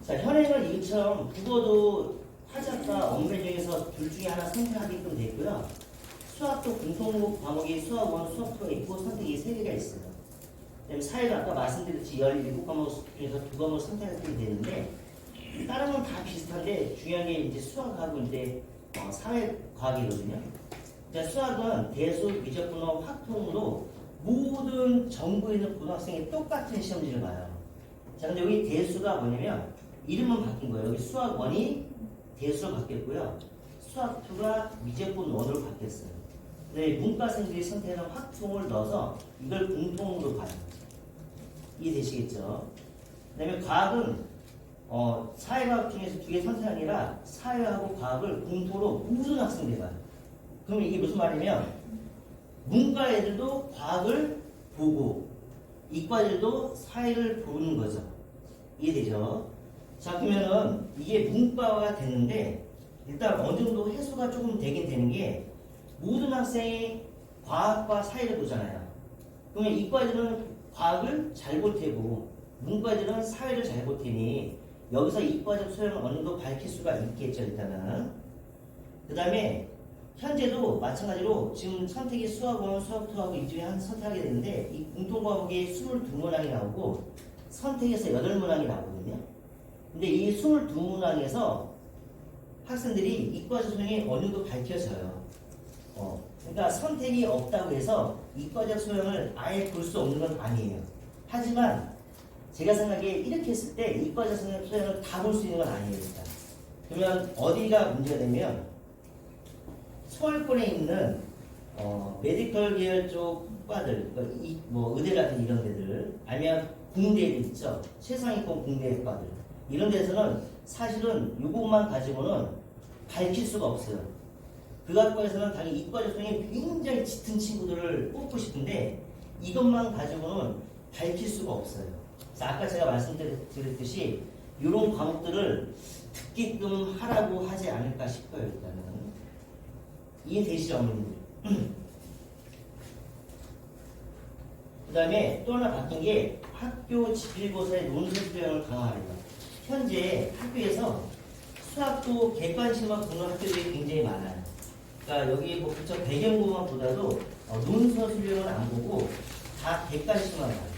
자, 현행은 이처럼 국어도 하자과 언매 중에서 둘 중에 하나 선택하게끔 돼 있고요. 수학도 공통 과목이 수학원, 수학투가 있고 선택이 3개가 있어요. 그다음에 사회도 아까 말씀드렸듯이 17과목 중에서 2과목 선택하게 되는데 다른 건 다 비슷한데 중요한 게 이제 수학하고 이제 사회과학이거든요. 자, 수학은 대수, 미적분어, 확통으로 모든 전국에 있는 고등학생이 똑같은 시험지를 봐요. 자, 근데 여기 대수가 뭐냐면 이름은 바뀐 거예요. 여기 수학 1이 대수로 바뀌었고요. 수학 2가 미적분 1으로 바뀌었어요. 네, 문과생들이 선택한 확통을 넣어서 이걸 공통으로 봐요. 이해되시겠죠? 그 다음에 과학은 사회과학 중에서 2개 선택이 아니라 사회하고 과학을 공통으로 모든 학생들이 봐요. 그러면 이게 무슨 말이냐면 문과 애들도 과학을 보고 이과 애들도 사회를 보는 거죠. 이해되죠? 자, 그러면은 이게 문과가 됐는데 일단 어느 정도 해소가 조금 되긴 되는 게 모든 학생이 과학과 사회를 보잖아요. 그러면 이과 애들은 과학을 잘 볼 테고 문과 애들은 사회를 잘 볼 테니 여기서 이과적 소양을 어느 정도 밝힐 수가 있겠죠. 일단은 그 다음에 현재도 마찬가지로 지금 선택이 수학원, 수학투하고 이 중에 한 선택하게 되는데 이 공통과목이 22문항이 나오고 선택에서 8문항이 나오거든요. 근데 이 22문항에서 학생들이 이과적 소양이 어느 정도 밝혀져요. 그러니까 선택이 없다고 해서 이과적 소양을 아예 볼 수 없는 건 아니에요. 하지만 제가 생각에 이렇게 했을 때 이과적 소양을 다 볼 수 있는 건 아니에요. 일단. 그러면 어디가 문제가 되면 서울권에 있는 메디컬 계열 쪽 과들, 뭐 의대 같은 이런 데들, 아니면 공대들 있죠. 최상위권 공대과들 이런 데서는 사실은 이것만 가지고는 밝힐 수가 없어요. 그 학과에서는 당연히 이과적 소양이 굉장히 짙은 친구들을 뽑고 싶은데 이것만 가지고는 밝힐 수가 없어요. 그래서 아까 제가 말씀드렸듯이 이런 과목들을 듣게끔 하라고 하지 않을까 싶어요. 일단은 이해되시죠, 어머님들? 그 다음에 또 하나 바뀐 게 학교 지필고사의 논술 수량을 강화하래요. 현재 학교에서 수학도 객관식만 보는 학교들이 굉장히 많아요. 그러니까 여기 뭐 그쵸 배경고만보다도 논술 수량을 안 보고 다 객관식만 봐요.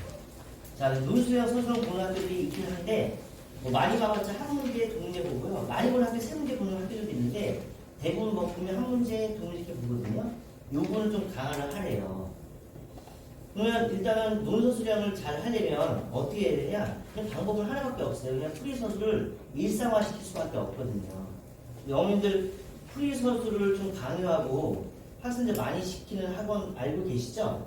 자, 논술형 소수형 보는 학교들이 있긴 한데 뭐 많이 봐봤자 한 문제 두 문제 보고요. 많이 보는 학교 세 문제 보는 학교들도 있는데 대부분 뭐 보면 한 문제 두 문제 이렇게 보거든요. 요거는 좀 강화를 하래요. 그러면 일단은 논술 수량을 잘 하려면 어떻게 해야 되냐? 그냥 방법은 하나밖에 없어요. 그냥 풀이서술을 일상화시킬 수밖에 없거든요. 어머님들 풀이서술을 좀 강요하고 학생들 많이 시키는 학원 알고 계시죠?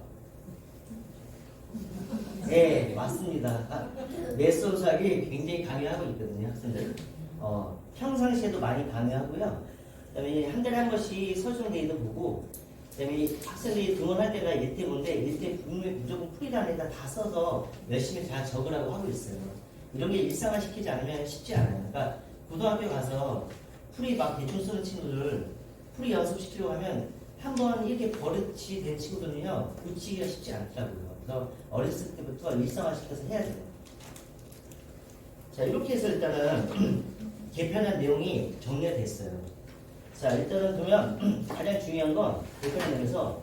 네, 맞습니다. 메소수학이 굉장히 강요하고 있거든요, 학생들. 평상시에도 많이 강요하고요. 그다음에 한 달에 한 번씩 서술데이도 보고, 그다음에 학생들이 등원할 때가 일대본데 일대 분명히 무조건 풀이단에다 다 써서 열심히 다 적으라고 하고 있어요. 이런 게 일상화시키지 않으면 쉽지 않아요. 그러니까 고등학교 가서 풀이 막 대충 쓰는 친구들 풀이 연습시키려고 하면 한번 이렇게 버릇이 된 친구들은요 고치기가 쉽지 않더라고요. 그래서 어렸을 때부터 일상화시켜서 해야 돼요. 자, 이렇게 해서 일단은 개편한 내용이 정리가 됐어요. 자, 일단은 그러면 가장 중요한 건 개편한 내용에서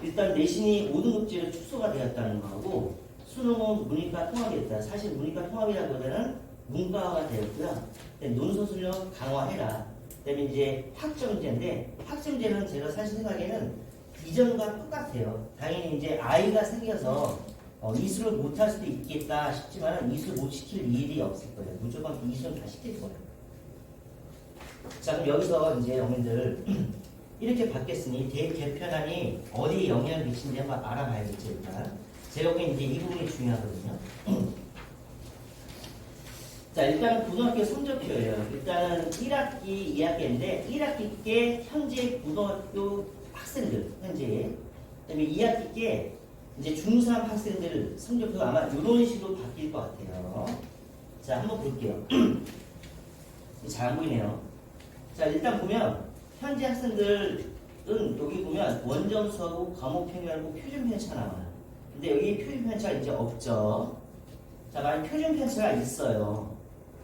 일단 내신이 5등급제로 축소가 되었다는 거하고 수능은 문이과 통합이었다. 사실 문이과 통합이라기보다는 문과가 되었고요. 논술력 강화해라. 그다음에 이제 학점제인데 학점제는 제가 사실 생각에는 이전과 똑같아요. 당연히 이제 아이가 생겨서 이수를 못할 수도 있겠다 싶지만 이수 못 시킬 일이 없을 거예요. 무조건 이수는 다 시킬 거예요. 자, 그럼 여기서 이제 어머님들 이렇게 바뀌었으니 대개편안이 어디에 영향을 미치는지 한번 알아봐야겠죠. 일단 제가 보기엔 이제 이 부분이 중요하거든요. 자, 일단 고등학교 성적표예요. 일단은 1학기, 2학기인데 1학기 께 현재 고등학교 학생들 현재, 그다음에 2학기 께 이제 중3 학생들 성적표가 아마 이런 식으로 바뀔 것 같아요. 자, 한번 볼게요. 잘 안 보이네요. 자, 일단 보면 현재 학생들은 여기 보면 원점 수하고 과목 평균하고 표준 편차 나와요. 근데 여기 표준 편차가 이제 없죠. 자, 만약 표준 편차가 있어요.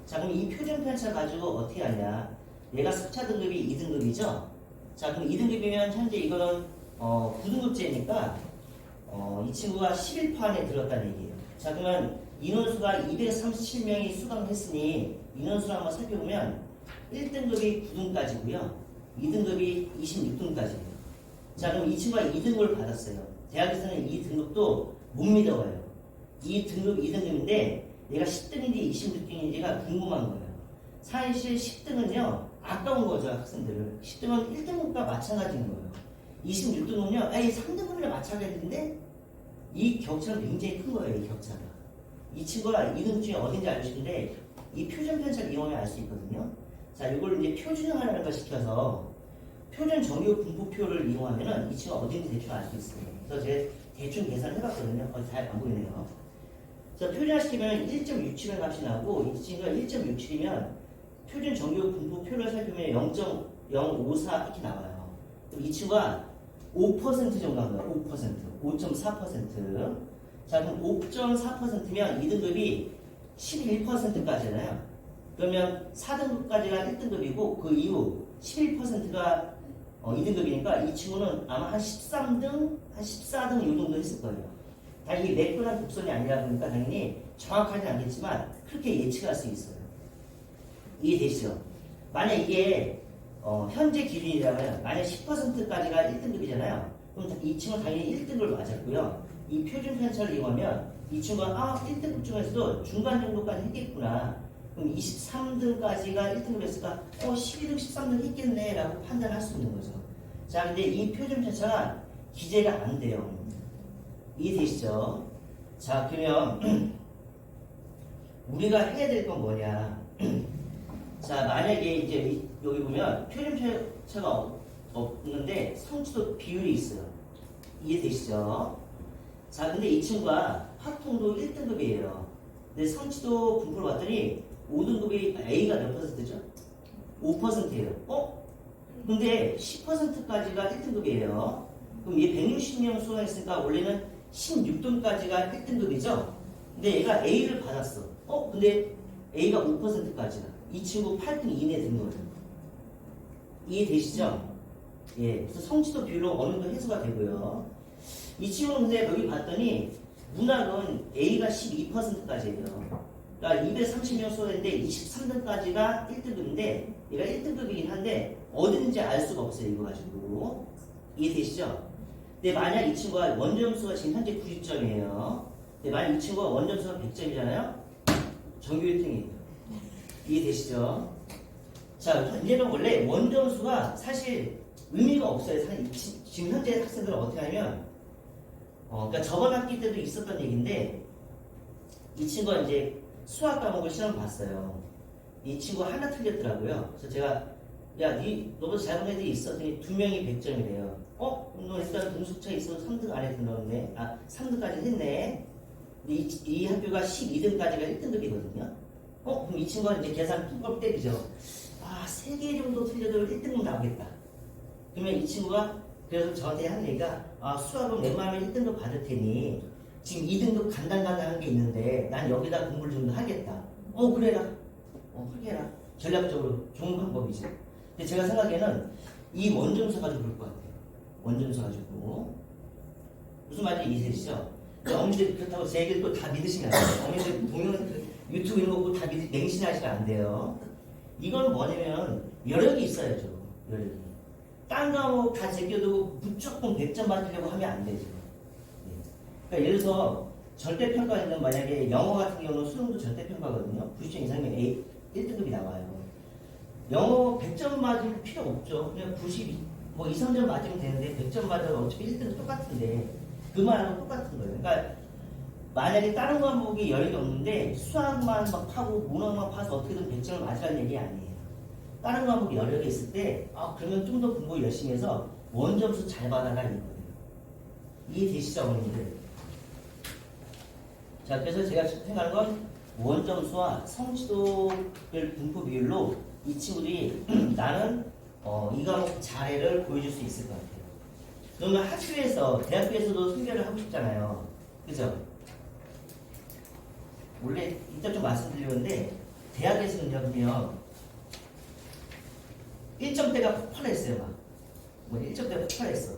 자, 그럼 이 표준 편차 가지고 어떻게 하냐? 얘가 습차 등급이 2등급이죠. 자, 그럼 2등급이면 현재 이거는 9등급제니까 이 친구가 11파 안에 들었다는 얘기예요. 자, 그러면 인원수가 237명이 수강했으니 인원수를 한번 살펴보면 1등급이 9등까지고요. 2등급이 26등까지예요. 자, 그럼 이 친구가 2등급을 받았어요. 대학에서는 이 등급도 못 믿어요. 이 등급 2등급인데 얘가 10등인지 26등인지가 궁금한 거예요. 사실 10등은요 아까운 거죠. 학생들 10등은 1등급과 마찬가지인 거예요. 26등은요 에이 3등급이랑 마찬가지인데 이 격차는 굉장히 큰 거예요. 이 격차가. 이 친구가 2등급 중에 어딘지 알고 싶은데 이 표준 편차를 이용하면 알 수 있거든요. 자, 이걸 이제 표준화라는 걸 시켜서 표준 정규 분포표를 이용하면은 이 친구가 어딘지 대충 알 수 있어요. 그래서 제가 대충 계산을 해봤거든요. 잘 안 보이네요. 자, 표준화시키면 1.67의 값이 나오고 이 친구가 1.67이면 표준 정규 분포표를 살펴보면 0.054 이렇게 나와요. 그럼 이 친구가 5% 정도 한 거예요. 5.4%. 자, 그럼 5.4%면 2등급이 11%까지잖아요. 그러면 4등급까지가 1등급이고 그 이후 11%가 2등급이니까 이 친구는 아마 한 13등, 한 14등 이 정도 했을 거예요. 당연히 매끈한 곡선이 아니라 보니까 당연히 정확하진 않겠지만 그렇게 예측할 수 있어요. 이해되시죠? 만약 이게 현재 기준이라면 만약 10%까지가 1등급이잖아요. 그럼 이 친구는 당연히 1등급을 맞았고요. 이 표준 편차를 이용하면 이 친구가 1등급 중에서도 중간 정도까지 했겠구나. 그럼 23등까지가 1등급이었으니까 12등, 13등 했겠네 라고 판단할 수 있는 거죠. 자, 근데 이 표준 편차가 기재가 안 돼요. 이해되시죠? 자, 그러면 우리가 해야 될 건 뭐냐? 자, 만약에 이제 여기 보면 표준 편차가 없는데 성취도 비율이 있어요. 이해되시죠? 자, 근데 이 친구가 확통도 1등급이에요. 근데 성취도 분포를 봤더니 5등급이 A가 몇 %죠? 5%예요. 근데 10%까지가 1등급이에요. 그럼 얘 160명 수강했으니까 원래는 16등까지가 1등급이죠? 근데 얘가 A를 받았어. 근데 A가 5%까지야. 이 친구 8등 이내에 든 거예요. 이해되시죠? 예. 그래서 성취도 비율로 어느 정도 해소가 되고요. 이 친구는 근데 여기 봤더니 문학은 A가 12%까지예요. 그러니까 230명 수강했는데 23등까지가 1등급인데 얘가 1등급이긴 한데 어딘지 알 수가 없어요. 이거 가지고. 이해되시죠? 근데 만약 이 친구가 원점수가 지금 현재 90점이에요. 근데 만약 이 친구가 원점수가 100점이잖아요. 정규 1등이에요. 이해되시죠? 자, 이제는 원래 원점수가 사실 의미가 없어요. 지금 현재 학생들은 어떻게 하냐면 그러니까 저번 학기 때도 있었던 얘기인데 이 친구가 이제 수학 과목을 시험 봤어요. 이 친구가 하나 틀렸더라고요. 그래서 제가 너보다 잘본 애들이 있었더니 2명이 100점이래요. 너 일단 등수차 있어서 3등 안에 들어왔네. 3등까지 했네. 근데 이 학교가 12등까지가 1등급이거든요. 그럼 이 친구가 이제 계산 뚜껑 때리죠. 3개 정도 틀려도 1등급 나오겠다. 그러면 이 친구가 그래서 저한테 한 얘기가 수학은 웬만하면 1등급 받을 테니 지금 2등급 간당간당한 게 있는데 난 여기다 공부를 좀 더 하겠다. 그래라. 그렇게 해라. 전략적으로 좋은 방법이지. 근데 제가 생각에는 이 원점수 가지고 그럴 것 같아요. 원점수 가지고. 무슨 말인지 이해되시죠? 어머니들 그렇다고 제 얘기를 또 다 믿으시면 안 돼요. 어머니들 동영 유튜브 이런 거 보고 다 맹신하시면 안 돼요. 이건 뭐냐면 여력이 있어야죠. 여력이. 딴 과목 다 제껴도 무조건 100점 받으려고 하면 안 되죠. 그러니까 예를 들어서 절대평가에는 만약에 영어 같은 경우는 수능도 절대평가거든요. 90점 이상이면 A 1등급이 나와요. 영어 100점 맞을 필요 없죠. 그냥 92, 2, 3점 맞으면 되는데 100점 맞아도 어차피 1등급 똑같은데 그 말하고 똑같은 거예요. 그러니까 만약에 다른 과목이 여력이 없는데 수학만 막 파고 문학만 파서 어떻게든 100점을 맞으라는 얘기 아니에요. 다른 과목이 여력이 있을 때 그러면 좀 더 공부 열심히 해서 원점수 잘 받아라 이거예요. 이해되시죠 어머니들? 자, 그래서 제가 생각하는 건 원점수와 성취도를 분포 비율로 이 친구들이 나는 이 과목 잘해를 보여줄 수 있을 것 같아요. 그러면 학교에서, 대학교에서도 소개를 하고 싶잖아요. 그죠? 원래 이따 좀 말씀드리는데 대학에서는요, 보면 1점대가 폭발했어요. 막 1점대가 폭발했어.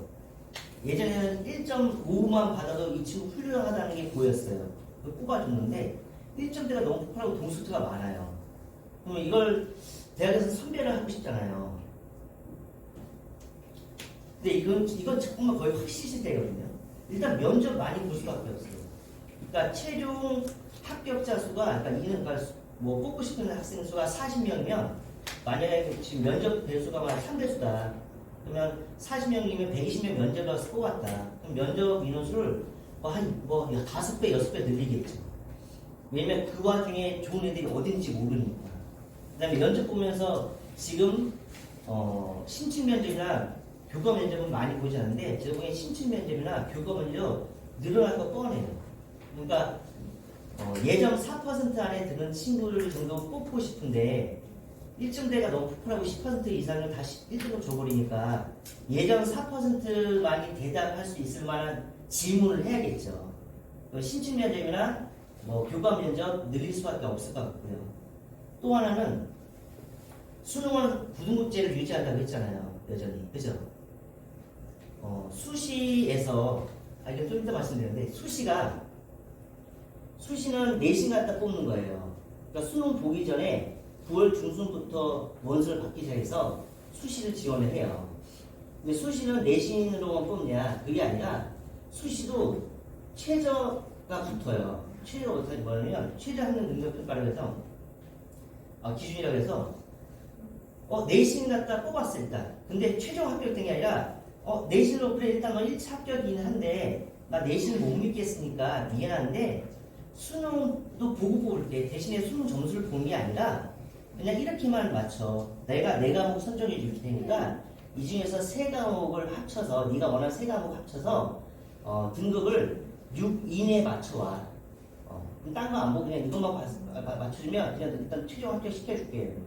예전에는 1.5만 받아도 이 친구 훌륭하다는 게 보였어요. 뽑아줬는데 1점대가 너무 폭발하고 동수트가 많아요. 그러면 이걸 대학에서 선별을 하고 싶잖아요. 근데 이건 정말 거의 확실시 되거든요. 일단 면접 많이 볼 수밖에 없어요. 그러니까 최종 합격자 수가, 그러니까 뽑고 싶은 학생 수가 40명이면 만약에 지금 면접 배수가 3배수다. 그러면 40명이면 120명 면접을 가서 뽑았다. 그럼 면접 인원수를 한 5배, 6배 늘리겠죠. 왜냐면 그 와중에 좋은 애들이 어딘지 모르니까. 그 다음에 면접 보면서 지금 신축 면접이나 교과 면접은 많이 보지 않는데 제가 보기엔 신축 면접이나 교과 면접 늘어날 거 뻔해요. 그러니까 예정 4% 안에 드는 친구를 정도 뽑고 싶은데 1점대가 너무 폭발하고 10% 이상을 다시 1등급 줘버리니까 예정 4%만이 대답할 수 있을 만한 질문을 해야겠죠. 신축 면접이나 교과 면접 늘릴 수밖에 없을 것 같고요. 또 하나는 수능은 9등급제를 유지한다고 했잖아요. 여전히. 그죠? 수시에서 이건 좀 이따 말씀드렸는데 수시는 내신 갖다 뽑는 거예요. 그러니까 수능 보기 전에 9월 중순부터 원서를 받기 시작해서 수시를 지원을 해요. 근데 수시는 내신으로만 뽑냐? 그게 아니라 수시도 최저가 붙어요. 최저가 어떻게 뭐냐면 최저 학력 능력 평가를 해서 기준이라고 해서 내신 갖다 뽑았어 일단. 근데 최종 합격등이 아니라 내신으로 그래 일단 너 1차 합격이긴 한데 나 내신을 못 믿겠으니까 미안한데 수능도 보고 뽑을게. 대신에 수능 점수를 보는 게 아니라 그냥 이렇게만 맞춰. 내가 네 과목 선정해 줄 테니까 이 중에서 세 과목을 합쳐서 네가 원하는 세 과목 합쳐서 등급을 6 이내에 맞춰와. 딴 거 안 보고 그냥 이것만 맞춰주면 그냥 일단 최종 합격 시켜줄게.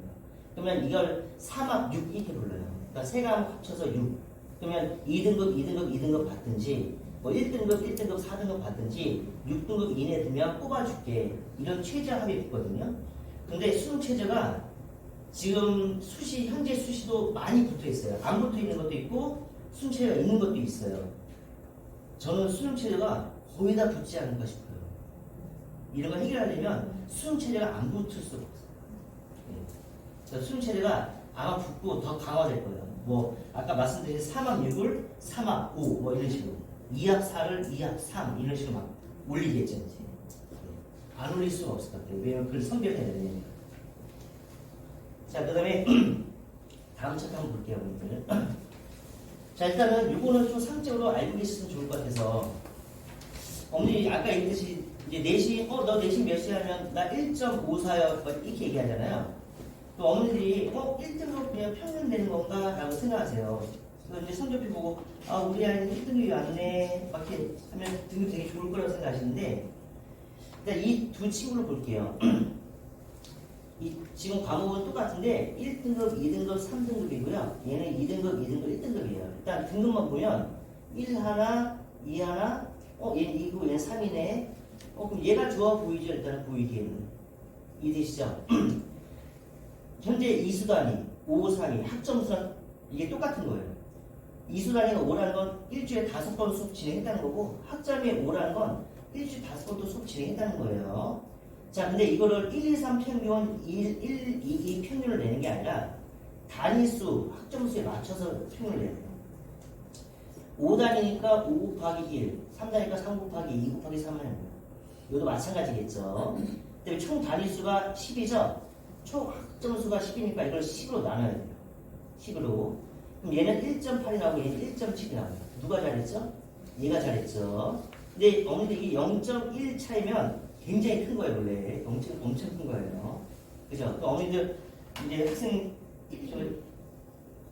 그러면 이걸 3합 6 이렇게 불러요. 그러니까 세 과목 합쳐서 6. 그러면 2등급, 2등급, 2등급 받든지 뭐 1등급, 1등급, 4등급 받든지 6등급 이내 들면 뽑아줄게. 이런 최저 합이 있거든요. 근데 수능 최저가 지금 현재 수시도 많이 붙어 있어요. 안 붙어 있는 것도 있고 수능 최저가 있는 것도 있어요. 저는 수능 최저가 거의 다 붙지 않을까 싶어요. 이런 걸 해결하려면 수능 체제가 안 붙을 수가 없어요. 수능 체제가 아마 붙고 더 강화될 거예요. 뭐 아까 말씀드린 3합 6을 3합 5 뭐 이런 식으로 2합 4를 2합 3 이런 식으로 막 올리겠죠. 이제. 안 올릴 수가 없을 것 같아요. 왜냐면 그걸 선별해야 되니까. 자, 그 다음에 다음 책 한번 볼게요. 여러분들. 자, 일단은 이거는 좀 상적으로 알고 계셨으면 좋을 것 같아서 어머니 아까 얘기했듯이 이제 내신 너 내신 몇 시 하면 나 1.54요 이렇게 얘기하잖아요. 또 어머니들이 1등급 그냥 평균 되는 건가 라고 생각하세요. 그래서 이제 성적표 보고 우리 아이는 1등급이 왔네 막 이렇게 하면 등급 되게 좋을 거라고 생각하시는데 일단 이 두 친구를 볼게요. 지금 과목은 똑같은데 1등급, 2등급, 3등급이고요. 얘는 2등급, 2등급, 1등급이에요. 일단 등급만 보면 1 하나, 2 하나, 얘는 2고 얘는 3이네. 그럼 얘가 좋아 보이죠? 일단 보이기에는. 이해되시죠? 현재 2수단위, 5, 3위, 학점수는 이게 똑같은 거예요. 2수단위가 5라는 건 일주일에 5번 수업 진행했다는 거고 학점이 5라는 건 일주일에 5번도 수업 진행했다는 거예요. 자, 근데 이거를 1, 2, 3 평균, 1, 2 평균을 내는 게 아니라 단위수, 학점수에 맞춰서 평균을 내는 거예요. 5단위니까 5 곱하기 1, 3단위니까 3 곱하기 2 곱하기 3을 하는 거예요. 이것도 마찬가지겠죠. 그다음에 총 단위수가 10이죠. 총 학점수가 10이니까 이걸 10으로 나눠야 돼요. 10으로. 그럼 얘는 1.8이 나오고 얘는 1.7이 나와요. 누가 잘했죠? 얘가 잘했죠. 근데 어머니들 이게 0.1 차이면 굉장히 큰 거예요, 원래. 엄청 큰 거예요. 그죠? 또 어머니들 이제 학생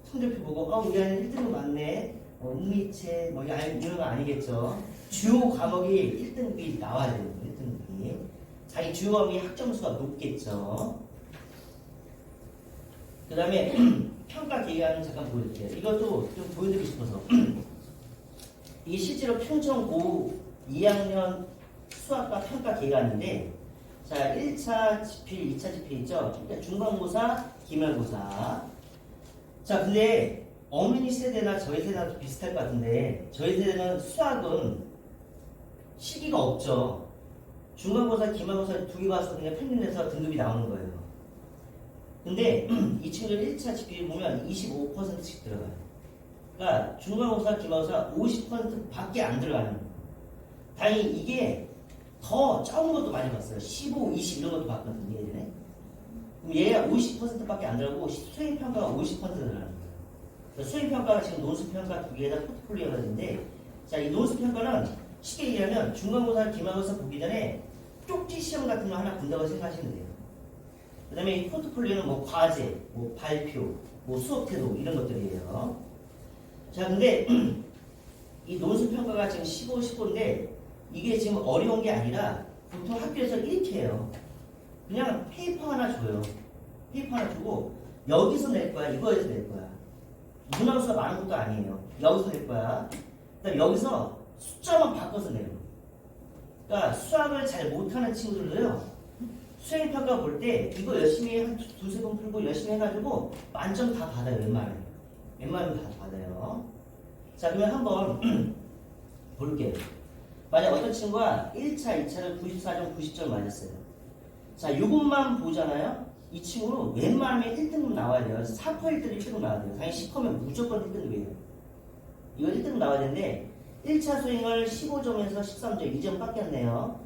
성적표 보고 우리 아이는 1등급 맞네. 응미체 뭐 이런 거 아니겠죠. 주요 과목이 1등급이 나와야 돼요. 1등급이. 자기 주요 과목이 학점수가 높겠죠. 그 다음에 평가 계획안 잠깐 보여드릴게요. 이것도 좀 보여드리고 싶어서. 이게 실제로 평청 고 2학년 수학과 평가 계획안인데, 자, 1차 지필, 2차 지필 있죠? 그러니까 중간고사, 기말고사. 자, 근데 어머니 세대나 저희 세대랑 비슷할 것 같은데, 저희 세대는 수학은 시기가 없죠. 중간고사, 기말고사 두 개 봐서 그냥 평균해서 등급이 나오는 거예요. 근데 이 친구들 1차 지필 보면 25%씩 들어가요. 그러니까 중간고사, 기말고사 50% 밖에 안 들어가는 거예요. 다행히 이게 더 적은 것도 많이 봤어요. 15, 20 이런 것도 봤거든요. 예전에. 그럼 얘가 50%밖에 안 들어가고 수행평가가 50% 들어가는 거예요. 수행평가가 지금 논술평가 두 개에다 포트폴리오가 있는데, 자, 이 논술평가는 쉽게 얘기하면 중간고사, 기말고사 보기 전에 쪽지 시험 같은 거 하나 본다고 생각하시면 돼요. 그 다음에 이 포트폴리오는 뭐 과제, 뭐 발표, 뭐 수업 태도 이런 것들이에요. 자, 근데 이 논술평가가 지금 15, 15인데 이게 지금 어려운 게 아니라 보통 학교에서 이렇게 해요. 그냥 페이퍼 하나 줘요. 페이퍼 하나 주고 여기서 낼 거야, 이거에서 낼 거야. 문항수가 많은 것도 아니에요. 여기서 낼 거야. 그다음에 여기서 숫자만 바꿔서 내요. 그러니까 수학을 잘 못하는 친구들도요. 수행평가 볼 때 이거 열심히 한 두세 번 풀고 열심히 해가지고 만점 다 받아요. 웬만하면 다 받아요. 자, 그러면 한번 볼게요. 만약 어떤 친구가 1차, 2차를 94점, 90점 맞았어요. 자, 이것만 보잖아요. 이 친구는 웬만하면 1등급 나와야 돼요. 4% 1등급 나와야 돼요. 당연히 10%면 무조건 1등급이에요. 이거 1등급 나와야 되는데 1차 수행을 15점에서 13점, 2점 깎였네요.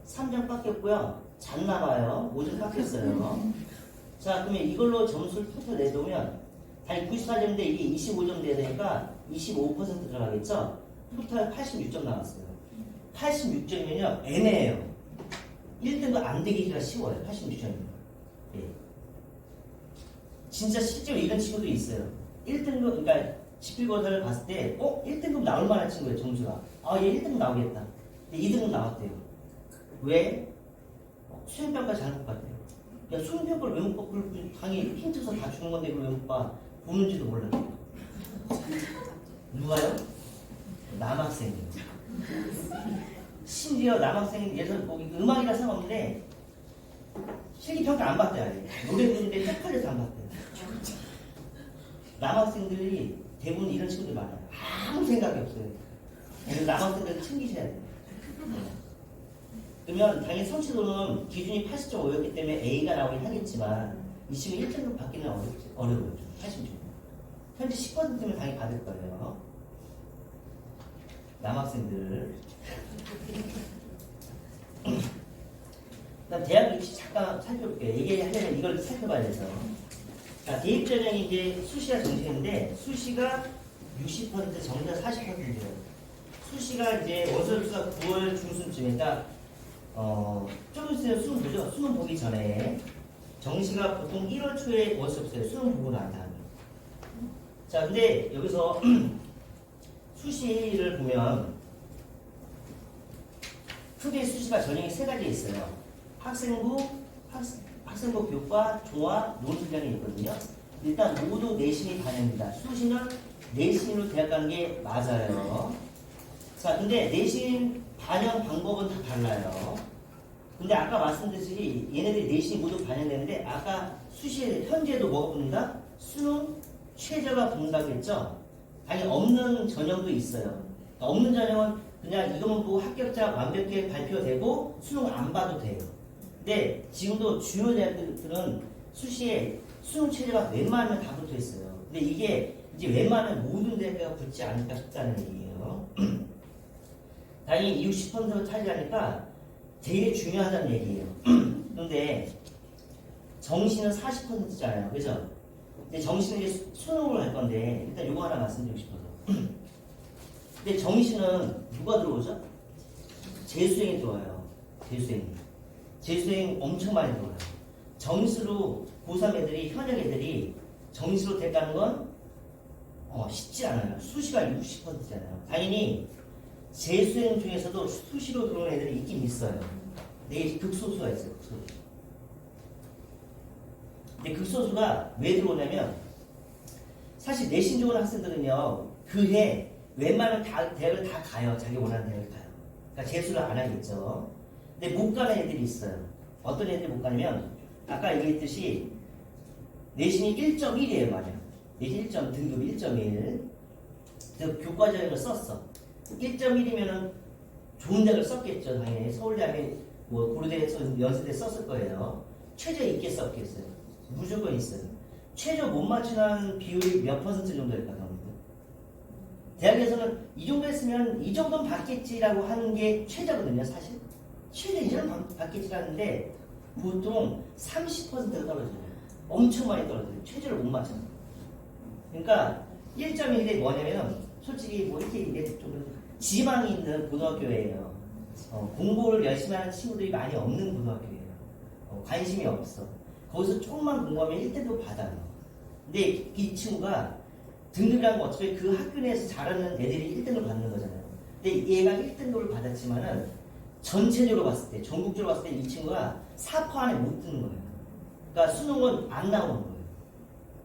3점 깎였고요. 잤나봐요. 5점 깎였어요. 자, 그러면 이걸로 점수를 토탈 내보면 당연히 94점인데 이게 25점 돼야 되니까 25% 들어가겠죠? 토탈 86점 나왔어요. 86점이면요 애매해요. 1등급 안 되기가 쉬워요. 86점이면. 예. 진짜 실제로 이런 친구도 있어요. 1등급, 그러니까 지필고사를 봤을 때 1등급 나올 만한 친구예요. 점수가. 얘 1등급 나오겠다. 근데 2등급 나왔대요. 왜? 수행평가 잘못 봤대요. 야, 수행평가를 왜 못 봐? 당연히 힌트서 다 주는 건데 그걸 왜 못 봐? 보는지도 몰라요. 누가요? 남학생이요. 심지어 남학생이 예를 들어 음악이라 상관없는데 실기평가 안 봤대요. 노래 부르는데 쪽팔려서 안 봤대요. 남학생들이 대부분 이런 친구들 많아요. 아무 생각이 없어요. 그래서 남학생들 챙기셔야 돼요. 그러면 당연히 성취도는 기준이 80.5였기 때문에 A가 나오긴 하겠지만 이 친구 1등급 받기는 어려워요. 80점. 현재 10%면 당연히 받을 거예요. 남학생들. 그다음 대학 입시 잠깐 살펴볼게요. 얘기하려면 이걸 살펴봐야 돼서. 자, 대입 전형이 이제 수시가 정시인데 수시가 60%, 정시가 40%예요. 수시가 이제 원서수가 9월 중순쯤에 딱 좀 있으면 수능 보죠. 수능 보기 전에 정시가 보통 1월 초에 원서 없어요. 수능 보고 난 다음에. 자, 근데 여기서 수시를 보면 크게 수시가 전형이 세 가지 있어요. 학생부 교과, 종합, 논술 전형이 있거든요. 일단 모두 내신이 반영입니다. 수시는 내신으로 대학 가는 게 맞아요. 자, 근데 내신 반영 방법은 다 달라요. 근데 아까 말씀드렸듯이 얘네들이 내신이 모두 반영되는데 아까 수시에 현재도 뭐가 붙는다? 수능 최저가 붙는다고 했죠? 당연히 없는 전형도 있어요. 그러니까 없는 전형은 그냥 이것만 보고 합격자 완벽하게 발표되고 수능 안 봐도 돼요. 근데 지금도 주요 대학들은 수시에 수능 최저가 웬만하면 다 붙어 있어요. 근데 이게 이제 웬만하면 모든 대학가 붙지 않을까 싶다는 얘기예요. 당연히 60%를 차지하니까 되게 중요하다는 얘기예요. 그런데 정시는 40%잖아요. 그죠? 근데 정시는 이제 수능을 할 건데 일단 이거 하나 말씀드리고 싶어서. 근데 정시는 누가 들어오죠? 재수생이 들어와요. 재수생 엄청 많이 들어와요. 정시로 고3 애들이 현역 애들이 정시로 대가는 건 쉽지 않아요. 수시가 60%잖아요. 당연히 재수생 중에서도 수시로 들어오는 애들이 있긴 있어요. 근데 극소수가 있어요. 극소수. 근데 극소수가 왜 들어오냐면 사실 내신 좋은 학생들은요 그해 웬만한 대학을 다 가요. 자기 원하는 대학을 가요. 그러니까 재수를 안 하겠죠. 근데 못 가는 애들이 있어요. 어떤 애들이 못 가냐면 아까 얘기했듯이 내신이 1.1이에요. 만약 내신 1점 등급 1.1 그 교과전형을 썼어. 1.1이면은 좋은 대학을 썼겠죠. 당연히 서울대학에 뭐 고려대에서 연세대 썼을 거예요. 최저 있겠어 없겠어요? 무조건 있어요. 최저 못 맞추는 비율이 몇 퍼센트 정도 될까요? 대학에서는 이 정도 했으면 이 정도는 받겠지라고 하는 게 최저거든요. 사실 최저 이 정도는 받겠지라는데 보통 30%가 떨어져요. 엄청 많이 떨어져요. 최저를 못 맞춰요. 그러니까 1.1이 뭐냐면 솔직히 뭐 이렇게 좀 지방이 있는 고등학교예요. 공부를 열심히 하는 친구들이 많이 없는 고등학교예요. 관심이 없어. 거기서 조금만 공부하면 1등급 받아요. 근데 이 친구가 등급이라는 건 어차피 그 학교 내에서 잘하는 애들이 1등급을 받는 거잖아요. 근데 얘가 1등급을 받았지만은 전체적으로 봤을 때, 전국적으로 봤을 때 이 친구가 4% 안에 못 드는 거예요. 그러니까 수능은 안 나오는 거예요.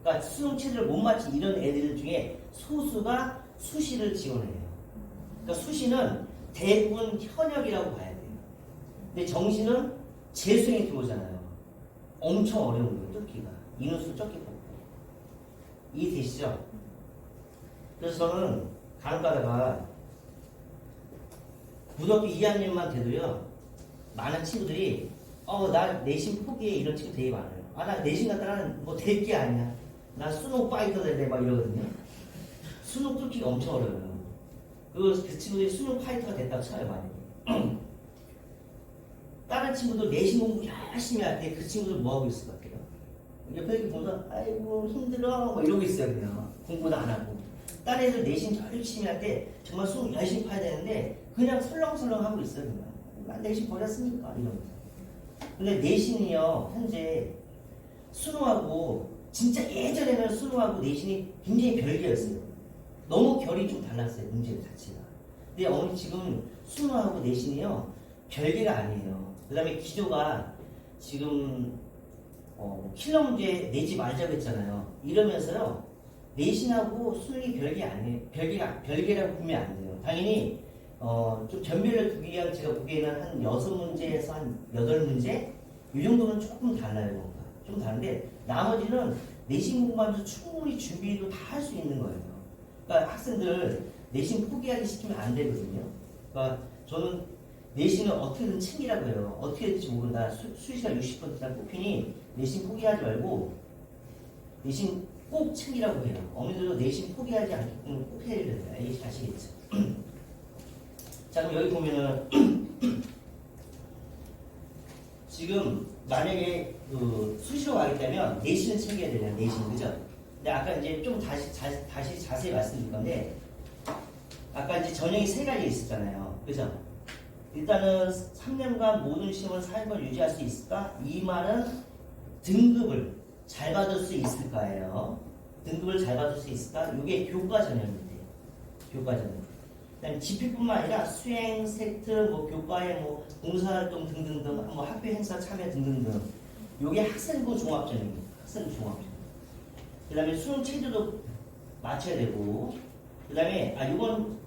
그러니까 수능 체제를 못 맞힌 이런 애들 중에 소수가 수시를 지원해요. 그러니까 수시는 대부분 현역이라고 봐야 돼요. 근데 정시는 재수생이 들어오잖아요. 엄청 어려운 거예요. 뚫기가. 인원수 적게 뽑고. 이해되시죠? 그래서 저는 간혹 가다가 고등학교 2학년만 돼도요 많은 친구들이 나 내신 포기해 이런 친구 되게 많아요. 아, 나 내신 갔다가는 뭐 될 게 아니야. 나 수능 파이터 될래 막 이러거든요. 수능 뚫기가 엄청 어려워요. 그 친구들이 수능 파이터가 됐다고 쳐요, 만약에. 다른 친구들 내신 공부 열심히 할 때 그 친구들 뭐 하고 있을 것 같아요? 옆에 이렇게 보면 아이고 힘들어 막 이러고 있어요. 그냥 공부도 안 하고. 다른 애들 내신 열심히 할 때 정말 수능 열심히 파야 되는데 그냥 설렁설렁 하고 있어요. 그냥 난 내신 버렸으니까 이러면서. 근데 내신이요 현재 수능하고 진짜 예전에는 수능하고 내신이 굉장히 별개였어요. 너무 결이 좀 달랐어요. 문제 자체가. 근데 어머니 지금 수능하고 내신이요 별개가 아니에요. 그 다음에 기조가 지금 킬러 문제 내지 말자고 했잖아요. 이러면서요 내신하고 수능이 별개 아니에요. 별개라고 보면 안 돼요. 당연히 좀 변별을 두기 위한 제가 보기에는 한 6문제에서 한 8문제 이 정도는 조금 달라요. 뭔가. 좀 다른데 나머지는 내신 공부하면서 충분히 준비도 다 할 수 있는 거예요. 그러니까 학생들 내신 포기하기 시키면 안 되거든요. 그러니까 저는 내신을 어떻게든 챙기라고 해요. 어떻게 될지 모른다. 수시가 60%나 뽑히니 내신 포기하지 말고 내신 꼭 챙기라고 해요. 어머니들도 내신 포기하지 않게끔 꼭 해야 돼요. 아시겠죠? 자, 그럼 여기 보면은 지금 만약에 그 수시로 가게 되면 내신을 챙겨야 되잖아요. 내신, 그죠? 근데 아까 이제 좀 다시 자세히 말씀드릴 건데 아까 이제 전형이 3가지 있었잖아요. 그죠? 일단은 3년간 모든 시험을 4년간 유지할 수 있을까? 이 말은 등급을 잘 받을 수 있을까예요. 등급을 잘 받을 수 있을까? 이게 교과 전형인데, 교과 전형. 그다음에 지필뿐만 아니라 수행, 세트, 뭐 교과에 뭐 봉사활동 등등등, 뭐 학교 행사 참여 등등등. 이게 학생부 종합 전형입니다. 학생부 종합 전형. 그다음에 수능 체제도 맞춰야 되고, 그다음에 이건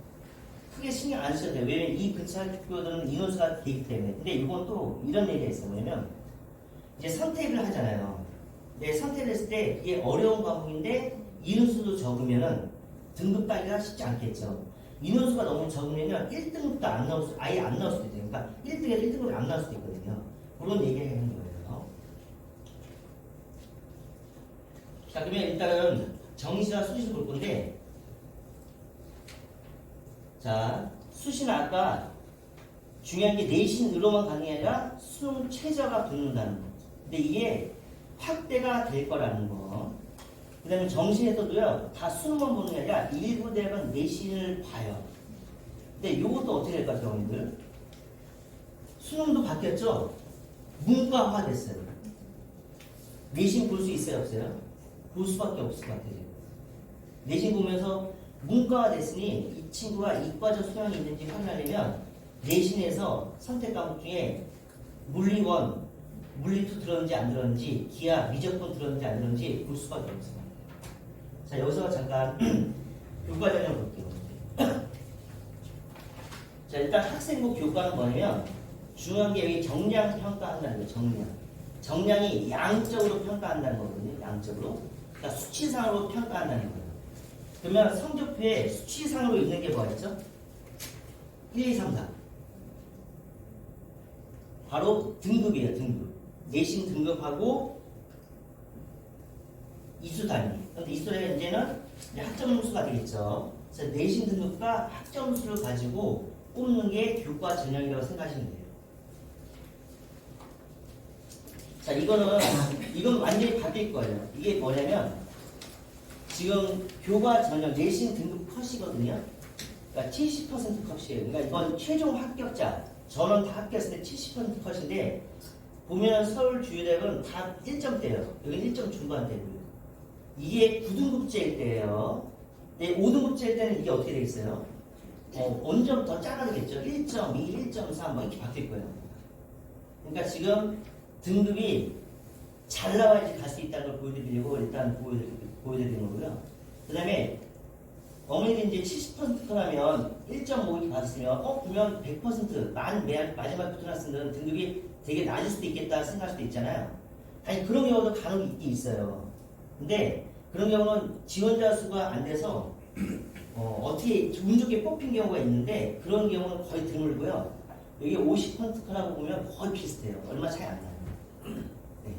크게 신경 안 쓰셔도 돼요. 왜냐면 이 근처 학교들은 인원수가 되기 때문에. 근데 이건 또 이런 얘기가 있어요. 뭐냐면 이제 선택을 하잖아요. 근데 선택을 했을 때 이게 어려운 과목인데 인원수도 적으면은 등급 따기가 쉽지 않겠죠. 인원수가 너무 적으면은 1등급도 안 나올 수, 아예 안 나올 수도 있어요. 그러니까 1등에서 1등급이 안 나올 수도 있거든요. 그런 얘기를 하는 거예요. 자, 그러면 일단은 정시와 수시를 볼 건데, 자, 수시는 아까 중요한 게 내신으로만 가는 게 아니라 수능 최저가 붙는다는 거. 근데 이게 확대가 될 거라는 거. 그 다음에 정시에서도요, 다 수능만 보는 게 아니라 일부 대학은 내신을 봐요. 근데 이것도 어떻게 될까, 경우들? 수능도 바뀌었죠? 문과화 됐어요. 내신 볼 수 있어요, 없어요? 볼 수밖에 없을 것 같아요. 내신 보면서 문과가 됐으니 이 친구가 이과적 소양이 있는지 확인하려면 내신에서 선택 과목 중에 물리1, 물리2 들었는지 안 들었는지, 기하, 미적분 들었는지 안 들었는지 볼 수밖에 없습니다. 자, 여기서 잠깐 교과 전형 볼게요. 자, 일단 학생부 교과는 뭐냐면 중요한 게 여기 정량 평가한다는 거예요. 정량. 정량이 양적으로 평가한다는 거거든요. 양적으로. 그러니까 수치상으로 평가한다는 거예요. 그러면 성적표에 수치상으로 있는 게 뭐였죠? 1, 2, 3, 4. 바로 등급이에요. 등급. 내신 등급하고 이수 단위. 근데 이수는 이제는 학점 점수가 되겠죠. 그래서 내신 등급과 학점 점수를 가지고 뽑는 게 교과 전형이라고 생각하시면 돼요. 자, 이건 완전히 바뀔 거예요. 이게 뭐냐면 지금 교과 전형 내신 등급 컷이거든요. 그러니까 70% 컷이에요. 그러니까 이건 최종 합격자 전원 다 합격했을 때 70% 컷인데 보면 서울 주요대학은 다 1점대예요. 여기 1점 중반대고요. 이게 9등급제일 때예요. 근데 5등급제일 때는 이게 어떻게 되겠어요? 원점 더 작아지겠죠. 1.2, 1.3 뭐 이렇게 바뀔 거예요. 그러니까 지금 등급이 잘 나와야지 갈 수 있다는 걸 보여드리려고 일단 보여드리는 거고요. 그 다음에 어머니들이 이제 70%라면 1.5 받았으면 그러면 100% 마지막 붙어놨으면 등급이 되게 낮을 수도 있겠다 생각할 수도 있잖아요. 아니 그런 경우도 간혹 있긴 있어요. 근데 그런 경우는 지원자 수가 안 돼서 어떻게 운 좋게 뽑힌 경우가 있는데 그런 경우는 거의 드물고요. 여기 50%라고 보면 거의 비슷해요. 얼마 차이 안 나요. 네.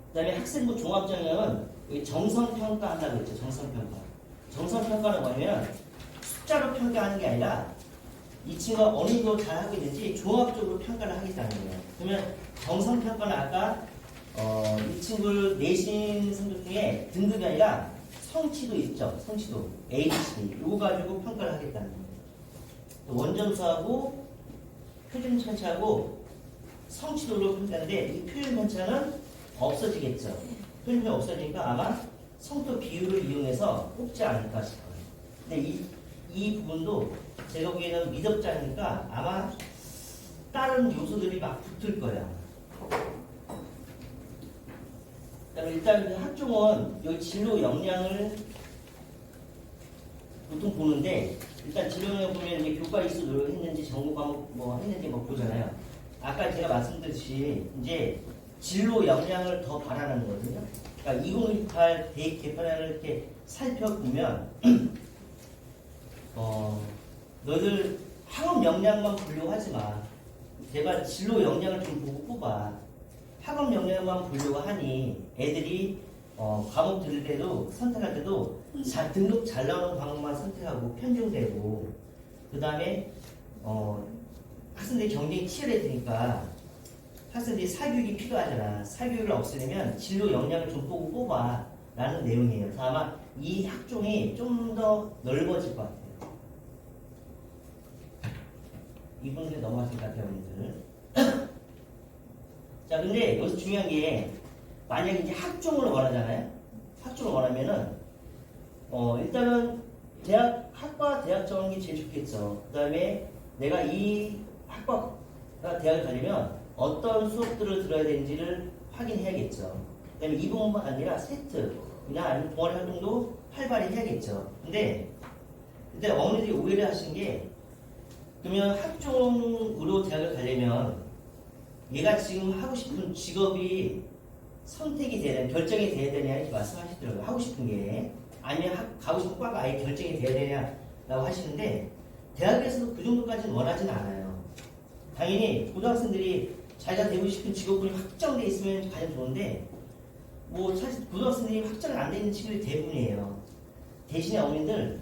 그다음에 학생부 종합전형은 여기 정성평가 한다고 했죠. 정성평가. 정성평가는 뭐냐면 숫자로 평가하는 게 아니라 이 친구가 어느 정도 잘하고 있는지 종합적으로 평가를 하겠다는 거예요. 그러면 정성평가는 아까 이 친구 내신 성적 중에 등급이 아니라 성취도 있죠. 성취도. ABCD. 이거 가지고 평가를 하겠다는 거예요. 원점수하고 표준 편차하고 성취도로 평가하는데 이 표준 편차는 없어지겠죠. 표준 편차 없어지니까 아마 성도 비율을 이용해서 뽑지 않을까 싶어요. 근데 이 부분도 제가 보기에는 미덥잖으니까 아마 다른 요소들이 막 붙을 거야. 일단 학종은 여기 진로 역량을 보통 보는데 일단 진로 역량 보면 이제 교과 이수를 했는지 전공 과목 뭐 했는지 뭐 보잖아요. 아까 제가 말씀드렸듯이 이제 진로 역량을 더 바라는 거거든요. 그러니까 2068 대입 개편안을 이렇게 살펴보면 너희들 학업 역량만 보려고 하지 마. 제발 진로 역량을 좀 보고 뽑아. 학업 역량만 보려고 하니 애들이 과목 들을 때도 선택할 때도 등록 잘 나오는 과목만 선택하고 편중되고 그 다음에 학생들이 경쟁이 치열해지니까 학생들이 사교육이 필요하잖아. 사교육을 없애려면 진로 역량을 좀 보고 뽑아 라는 내용이에요. 그래서 아마 이 학종이 좀 더 넓어질 것 같아요. 이분들 넘어가실 것 같아요, 여러분들. 자, 근데 여기서 중요한 게 만약에 이제 학종을 원하잖아요. 학종을 원하면은 일단은 학과 대학 정하는 게 제일 좋겠죠. 그 다음에 내가 이 학과가 대학을 가려면 어떤 수업들을 들어야 되는지를 확인해야겠죠. 그 다음에 이 부분만 아니라 세트나 아니면 동아리 활동도 활발히 해야겠죠. 근데 어머니들이 오해를 하신 게 그러면 학종으로 대학을 가려면 얘가 지금 하고 싶은 직업이 선택이 돼야 되냐, 결정이 돼야 되냐 이렇게 말씀하시더라고요. 하고 싶은 게 아니면 가고 싶은 과가 아예 결정이 돼야 되냐라고 하시는데 대학에서도 그 정도까지는 원하지는 않아요. 당연히 고등학생들이 자기가 되고 싶은 직업군이 확정돼 있으면 가장 좋은데 뭐 사실 고등학생들이 확정이 안 돼 있는 친구들이 대부분이에요. 대신에 어머님들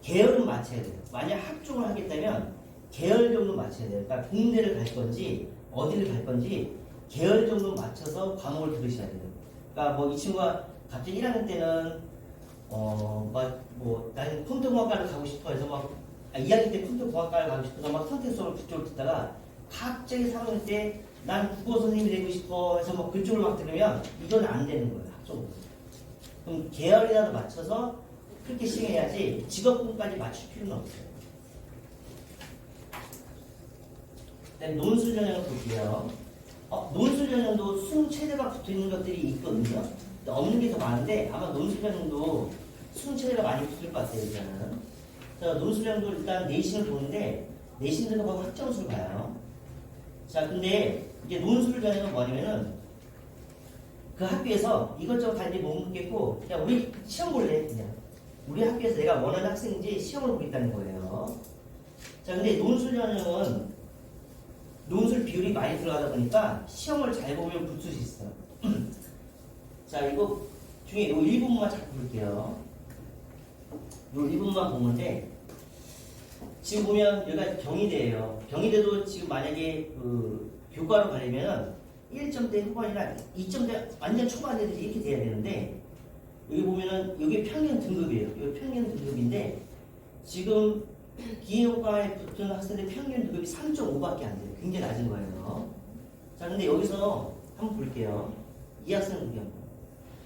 계열은 맞춰야 돼요. 만약 학종을 하겠다면 계열 정도 맞춰야 돼요. 그러니까 공대를 갈 건지 어디를 갈 건지 계열 정도 맞춰서 과목을 들으셔야 돼요. 그러니까 뭐 이 친구가 갑자기 1학년 때는 나는 컴퓨터공학과를 가고 싶어 해서 2학년 때 컴퓨터공학과를 가고 싶어서 막 선택 수업을 그쪽으로 듣다가 갑자기 3학년 때 난 국어 선생님이 되고 싶어 해서 막 그쪽으로 막 들으면 이건 안 되는 거예요. 학종으로. 그럼 계열이라도 맞춰서 그렇게 시행해야지 직업군까지 맞출 필요는 없어요. 그다음에 논술 전형을 볼게요. 논술 전형도 수능 최대가 붙어있는 것들이 있거든요. 없는 게 더 많은데 아마 논술 전형도 수능 최대가 많이 붙을 것 같아요. 일단은. 자, 논술 전형도 일단 내신을 보는데 내신 들어가고 학점수를 봐요. 자, 근데 이제 논술 전형은 뭐냐면은 그 학교에서 이것저것 다 이제 못 묻겠고 그냥 우리 시험 볼래 그냥. 우리 학교에서 내가 원하는 학생인지 시험을 보겠다는 거예요. 자, 근데 논술 전형은 논술 비율이 많이 들어가다 보니까 시험을 잘 보면 붙을 수 있어요. 자, 이거 중에 요 1부분만 자꾸 볼게요. 요 1부분만 보는데 지금 보면 여기가 경희대예요. 경희대도 지금 만약에 그 교과로 가려면 1점대 후반이나 2점대 완전 초반대들이 이렇게 돼야 되는데 여기 보면은 여기 평균 등급이에요. 여기 평균 등급인데 지금 기계교과에 붙은 학생들 평균 등급이 3.5밖에 안 돼요. 굉장히 낮은 거예요. 자, 근데 여기서 한번 볼게요. 이 학생 등급이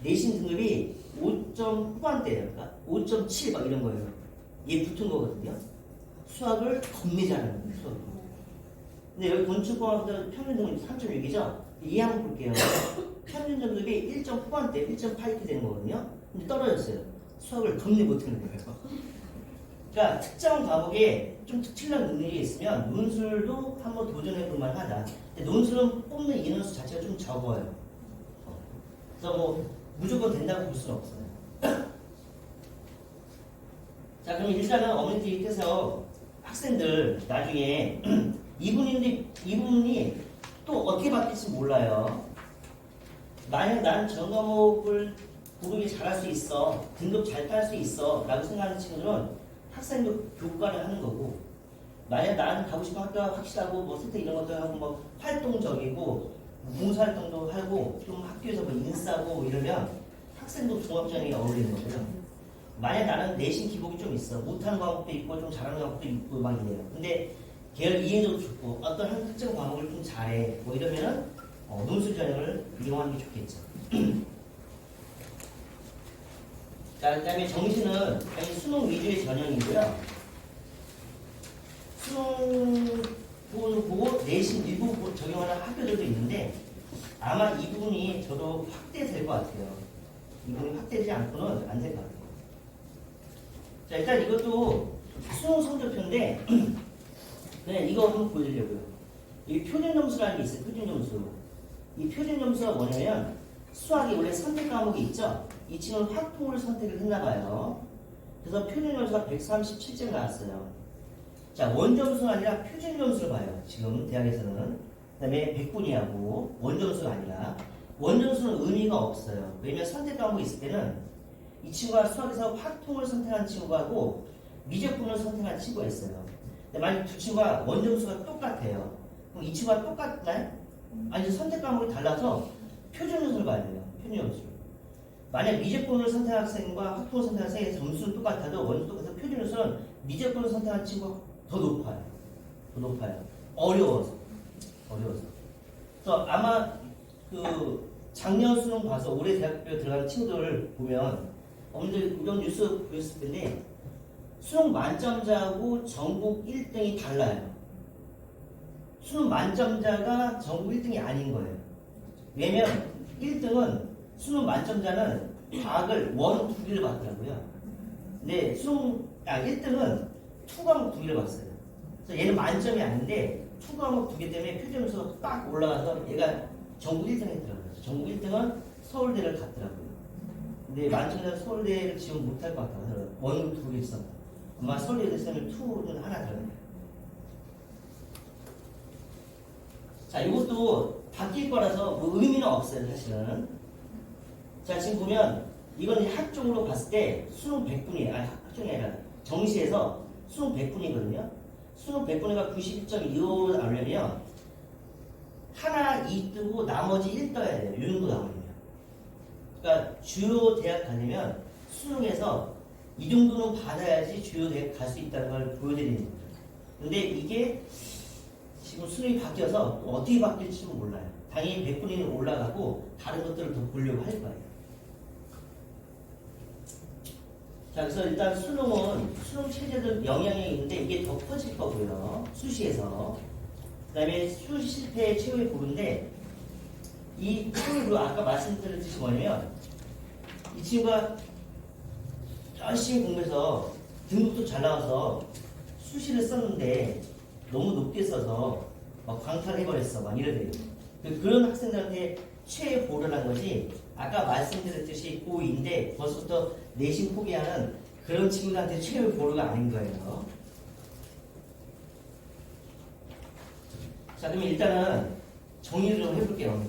내신 등급이 5점 후반대예요. 그러니까 5.7 막 이런 거예요. 얘 붙은 거거든요. 수학을 겁내 잘하는 거예요. 수학을. 근데 여기 건축공학들 평균 등급이 3.6이죠. 이 한번 볼게요. 평균 등급이 1점 후반대, 1.8 이렇게 되는 거거든요. 근데 떨어졌어요. 수학을 겁내 못하는 거예요. 그러니까 특정 과목에 좀 특출난 능력이 있으면 논술도 한번 도전해 볼 만하다. 근데 논술은 뽑는 인원수 자체가 좀 적어요. 그래서 뭐 무조건 된다고 볼 수는 없어요. 자, 그럼 일단은 어머니께서 학생들 나중에 이분이 또 어떻게 바뀔지 몰라요. 만약 나는 전 과목을 고르게 잘할 수 있어, 등급 잘 딸 수 있어 라고 생각하는 친구들은 학생도 교과를 하는 거고, 만약 나는 가고 싶은 학교가 확실하고 뭐 선택 이런 것도 하고 뭐 활동적이고 봉사활동도 하고 좀 학교에서 뭐 인싸고 이러면 학생도 종합전형에 어울리는 거거든. 만약 나는 내신 기복이 좀 있어, 못하는 과목도 있고 좀 잘하는 과목도 있고 막 이래요. 근데 계열 이해도 좋고 어떤 한 특정 과목을 좀 잘해 뭐 이러면은 논술 전형을 이용하는 게 좋겠죠. 자, 그다음에 정시는 당연히 수능 위주의 전형이고요. 수능 보고 내신 일부 적용하는 학교들도 있는데 아마 이 부분이 저도 확대될 것 같아요. 이 부분이 확대되지 않고는 안 될 것 같아요. 자, 일단 이것도 수능 성적표인데 네, 이거 한번 보여드리려고요. 이 표준점수라는 게 있어요. 표준점수. 이 표준점수가 뭐냐면 수학이 원래 선택 과목이 있죠. 이 친구는 확통을 선택을 했나봐요. 그래서 표준점수가 137점 나왔어요. 자, 원점수가 아니라 표준점수를 봐요. 지금 대학에서는. 그 다음에 100분위하고 원점수가 아니라. 원점수는 의미가 없어요. 왜냐면 선택 과목이 있을 때는 이 친구가 수학에서 확통을 선택한 친구하고 미적분을 선택한 친구가 있어요. 근데 만약 두 친구가 원점수가 똑같아요. 그럼 이 친구가 똑같나요? 아니, 선택 과목이 달라서 표준점수를 봐야 돼요. 표준점수. 만약 미적분을 선택한 학생과 확통을 선택한 학생의 점수는 똑같아도 원점수 똑같아서 표준점수는 미적분을 선택한 친구가 더 높아요. 더 높아요. 어려워서. 그래서 아마 그 작년 수능 봐서 올해 대학교 들어가는 친구들 보면 어머니들 이런 뉴스 보였을 텐데 수능 만점자하고 전국 1등이 달라요. 수능 만점자가 전국 1등이 아닌 거예요. 왜냐면 1등은 수능 만점자는 과학을 원 2개를 받더라고요. 근데 1등은 투 과목 2개를 봤어요. 그래서 얘는 만점이 아닌데 투 과목 2개 때문에 표준점수가 딱 올라가서 얘가 전국 1등 했더라고요. 전국 1등은 서울대를 갔더라고요. 근데 만점자는 서울대를 지원 못할 것 같아요. 원 2개 있어. 아마 서울대 됐으면 투는 하나 들어가요. 자, 이것도 바뀔 거라서 뭐 의미는 없어요, 사실은. 자, 지금 보면 이건 학종으로 봤을 때 수능 100분이에요. 아니, 학종이 아니라 정시에서 수능 100분이거든요. 수능 100분위가 91.25 나오려면 하나 2 뜨고 나머지 1 떠야 돼요. 이 정도 나오려면. 그러니까 주요 대학 가려면 수능에서 이 정도는 받아야지 주요 대학 갈 수 있다는 걸 보여드리는 거예요. 근데 이게 지금 수능이 바뀌어서 어떻게 바뀔지는 몰라요. 당연히 100분위는 올라가고 다른 것들을 더 보려고 할 거예요. 자, 그래서 일단 수능 체제들 영향이 있는데 이게 더 커질 거고요. 수시에서. 그 다음에 수시 실패의 최후의 부분인데 이 친구도 아까 말씀드렸듯이 뭐냐면 이 친구가 열심히 공부해서 등급도 잘 나와서 수시를 썼는데 너무 높게 써서 막 광탈해버렸어. 막 이러대요. 그런 학생들한테 최애 보호를 한 거지 아까 말씀드렸듯이 고2인데 벌써부터 내신 포기하는 그런 친구들한테 최애 보호가 아닌 거예요. 자, 그러면 일단은 정리를 좀 해볼게요.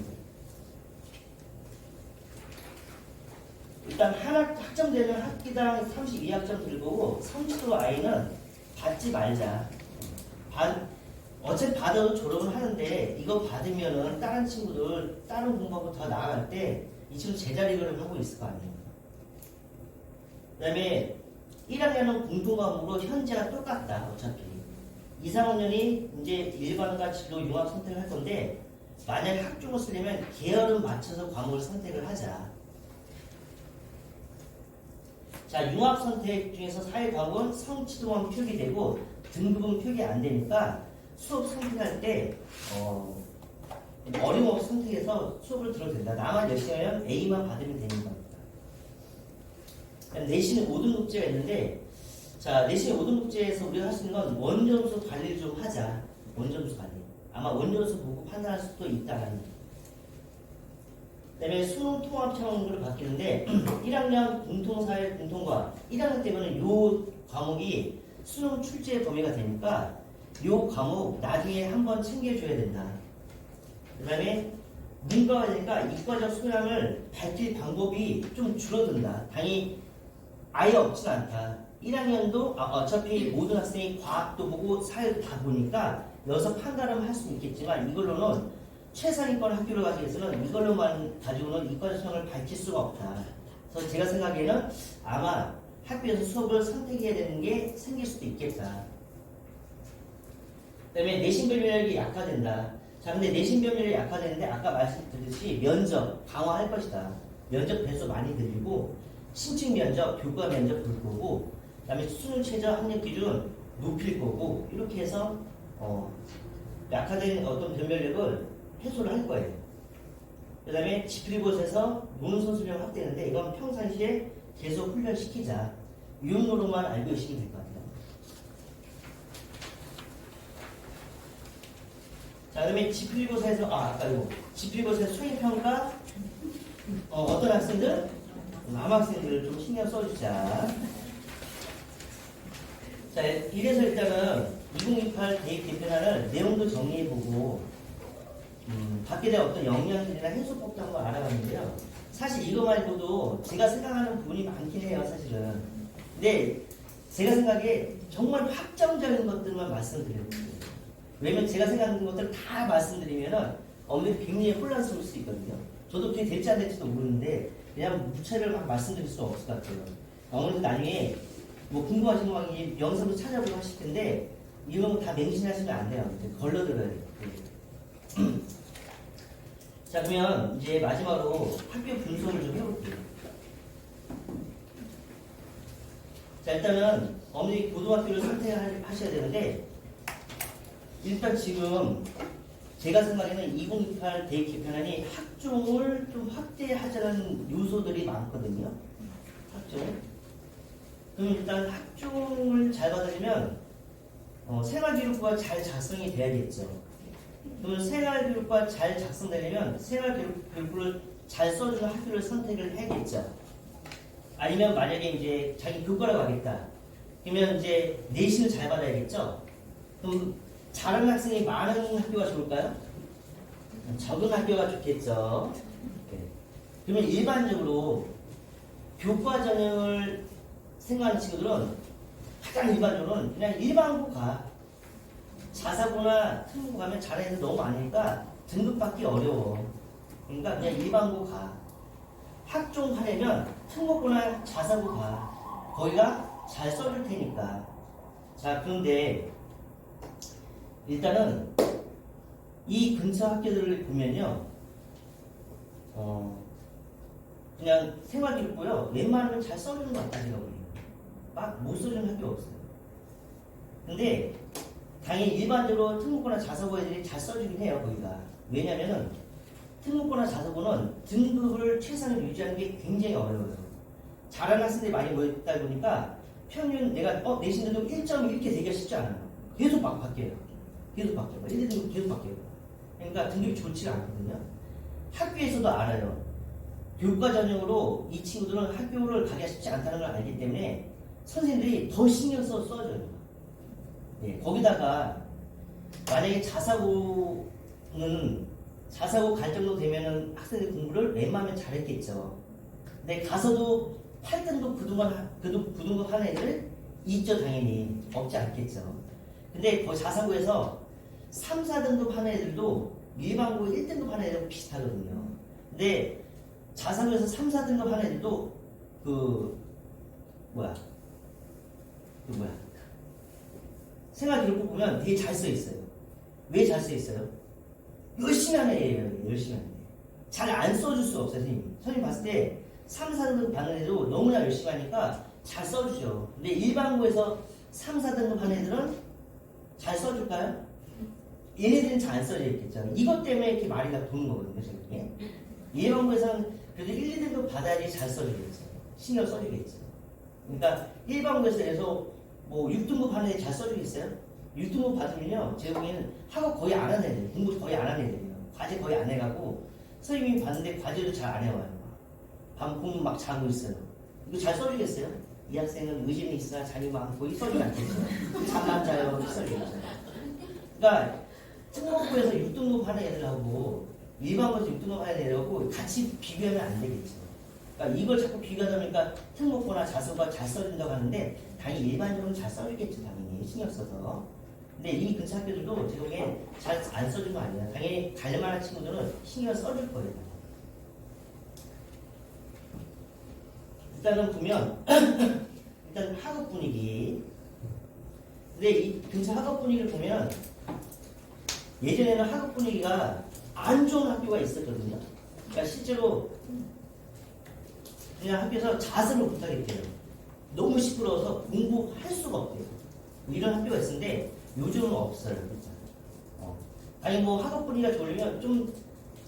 일단 학점되는 학기당 32학점 들고 30도 아이는 받지 말자. 어차피 받아도 졸업은 하는데 이거 받으면은 다른 친구들 다른 공부하고 더 나아갈 때 이 친구 제자리를 하고 있을 거 아니에요. 그 다음에 1학년은 공통과목으로 현재와 똑같다. 어차피 2, 3학년이 이제 일반과 진로 융합 선택을 할 건데 만약 학종을 쓰려면 계열은 맞춰서 과목을 선택을 하자. 자, 융합 선택 중에서 사회 과목은 성취도만 표기되고 등급은 표기 안 되니까 수업 선택할 때 어림없이 선택해서 수업을 들어도 된다. 나만 열심히 하면 A만 받으면 되는 겁니다. 내신에 5등급제가 있는데 자, 내신에 5등급제에서 우리가 할 수 있는 건 원점수 관리를 좀 하자. 원점수 관리. 아마 원점수 보고 판단할 수도 있다라는. 그 다음에 수능 통합 차원으로 바뀌는데 1학년 공통사회 공통과학 1학년 때문에 이 과목이 수능 출제 범위가 되니까 이 과목 나중에 한번 챙겨줘야 된다. 그 다음에 문과가 되니까 이과적 소양을 밝힐 방법이 좀 줄어든다. 당연히 아예 없진 않다. 1학년도 어차피 모든 학생이 과학도 보고 사회도 다 보니까 여기서 판단을 할 수는 있겠지만 이걸로는 최상위권 학교를 가기 위해서는 이걸로만 가지고는 이과적 소양을 밝힐 수가 없다. 그래서 제가 생각에는 아마 학교에서 수업을 선택해야 되는 게 생길 수도 있겠다. 그 다음에 내신 변별력이 약화된다. 자, 근데 내신 변별력이 약화되는데 아까 말씀드렸듯이 면접 강화할 것이다. 면접 배수 많이 늘리고 신청 면접, 교과 면접 볼 거고 그 다음에 수능 최저 학력 기준 높일 거고 이렇게 해서 약화된 어떤 변별력을 해소를 할 거예요. 그 다음에 지필곳에서 노는 선수명 확대하는데 이건 평상시에 계속 훈련시키자. 유형으로만 알고 계시면 될 것 같아요. 자, 그 다음에 지필고사에서, 아까 이거. 지필고사에서 수행평가, 어떤 학생들? 남학생들을 좀 신경 써주자. 자, 이래서 일단은 2028 대입 개편안을 내용도 정리해보고, 받게 될 어떤 영향들이나 해소법도 한번 알아봤는데요. 사실 이거 말고도 제가 생각하는 부분이 많긴 해요, 사실은. 근데 제가 생각에 정말 확정적인 것들만 말씀드려볼게요. 왜냐면 제가 생각하는 것들을 다 말씀드리면은 어머니들 굉장히 혼란스러울 수 있거든요. 저도 그게 될지 안 될지도 모르는데 그냥 무차별 막 말씀드릴 수 없을 것 같아요. 어머니들 나중에 뭐 궁금하신 거 막 영상도 찾아보고 하실 텐데 이런 거 다 맹신하시면 안 돼요. 걸러들어야 돼요. 자, 그러면 이제 마지막으로 학교 분석을 좀 해볼게요. 자, 일단은 어머니 고등학교를 선택하셔야 되는데 일단 지금 제가 생각에는 2028 대입 개편안이 학종을 좀 확대하자는 요소들이 많거든요. 학종. 그럼 일단 학종을 잘 받아들이면 생활기록부가 잘 작성이 돼야겠죠. 그러면 생활교육과 잘 작성되려면 생활교육부를 잘 써주는 학교를 선택을 해야겠죠. 아니면 만약에 이제 자기 교과라고 하겠다. 그러면 이제 내신을 잘 받아야겠죠. 그럼 잘하는 학생이 많은 학교가 좋을까요? 적은 학교가 좋겠죠. 네. 그러면 일반적으로 교과 전형을 생각하는 친구들은 가장 일반적으로는 그냥 일반고 가. 자사고나 특목고 가면 잘하는 애들 너무 많으니까 등급받기 어려워. 그러니까 그냥 일반고 가. 학종 하려면 특목고나 자사고 가. 거기가 잘 써줄 테니까. 자, 그런데 일단은 이 근처 학교들을 보면요. 그냥 생활기록부요. 웬만하면 잘 써주는 것 같다 제가 보기에는. 막 못 써주는 학교 없어요. 근데 당연히 일반적으로 특목고나 자사고 애들이 잘 써주긴 해요, 거기가. 왜냐면은 특목고나 자사고는 등급을 최상을 유지하는 게 굉장히 어려워요. 잘하는 학생들이 많이 모였다 보니까 평균 내가 내신 등급 1점 이렇게 되기가 쉽지 않아요. 계속 막 바뀌어요. 계속 바뀌어요. 1, 2등급 계속 바뀌어요. 그러니까 등급이 좋지가 않거든요. 학교에서도 알아요. 교과 전형으로 이 친구들은 학교를 가기가 쉽지 않다는 걸 알기 때문에 선생님들이 더 신경 써줘요. 예, 거기다가 만약에 자사고 갈 정도 되면은 학생들 공부를 웬만하면 잘했겠죠. 근데 가서도 8등급 9등급 하는 애들 있죠, 당연히. 없지 않겠죠. 근데 그 자사고에서 3, 4등급 하는 애들도 일반고 1등급 하는 애들하고 비슷하거든요. 근데 자사고에서 3, 4등급 하는 애들도 생활기록부 보면 되게 잘 써 있어요. 왜 잘 써 있어요? 열심히 하는 애예요. 열심히 하는 애. 잘 안 써줄 수 없어요, 선생님. 선생님 봤을 때 3, 4등급 받는 애도 너무나 열심히 하니까 잘 써주죠. 근데 일반고에서 3, 4등급 하는 애들은 잘 써줄까요? 얘네들은 잘 안 써져 있겠죠. 이것 때문에 이렇게 말이 다 도는 거거든요, 저게. 일반고에서는 그래도 1, 2등급 받아야지 잘 써주겠죠. 신경 써주겠죠. 그러니까 일반고에서 계속 뭐 6등급 하는 애 잘 써주겠어요? 6등급 받으면요, 제가 보기에는 학업 거의 안 하는 애들, 공부 거의 안 하는 애들이에요. 과제 거의 안 해가고 선생님이 봤는데 과제도 잘 안 해와요. 밤 공부 막 자고 있어요. 이거 잘 써주겠어요? 이 학생은 의지는 있으나 자기 마음 거의 써주지 않겠죠. 잠만 자요, 써주겠죠. 그러니까 특목고에서 6등급 하는 애들하고 일반고에서 6등급 해야 되려고 같이 비교하면 안 되겠죠. 그러니까 이걸 자꾸 비교하다 보니까 특목고나 자소가 잘 써준다고 하는데 당연히 일반적으로는 잘 써주겠죠. 당연히 신경 써서. 근데 이 근처 학교들도 제 보기엔 잘 안 써준 거 아니야. 당연히 갈만한 친구들은 신경 써줄 거예요. 일단은 보면 일단 학업 분위기. 근데 이 근처 학업 분위기를 보면 예전에는 학업 분위기가 안 좋은 학교가 있었거든요. 그러니까 실제로 그냥 학교에서 자습을 못하겠대요. 너무 시끄러워서 공부할 수가 없대요. 뭐 이런 학교가 있었는데 요즘은 없어요. 아니 뭐 학업 분위기가 좋으면 좀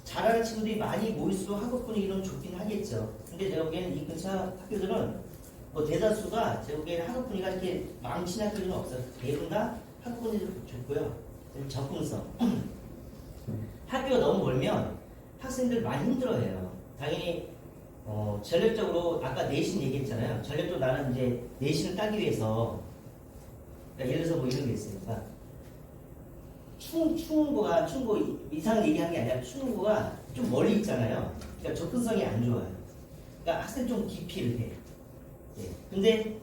잘하는 친구들이 많이 모일수록 학업 분위기는 좋긴 하겠죠. 근데 제가 보기에는 이 근처 학교들은 뭐 대다수가 제가 보기에는 학업 분위기가 이렇게 망친 학교들은 없어요. 대부분 다 학업 분위기도 좋고요. 접근성. 학교가 너무 멀면 학생들 많이 힘들어해요. 당연히 전략적으로 아까 내신 얘기했잖아요. 전략적으로 나는 이제 내신을 따기 위해서 그러니까 예를 들어서 뭐 이런 게 있어요. 그러니까 충고 이상 얘기한 게 아니라 충고가 좀 멀리 있잖아요. 그러니까 접근성이 안 좋아요. 그러니까 학생 좀 기피를 해. 예. 근데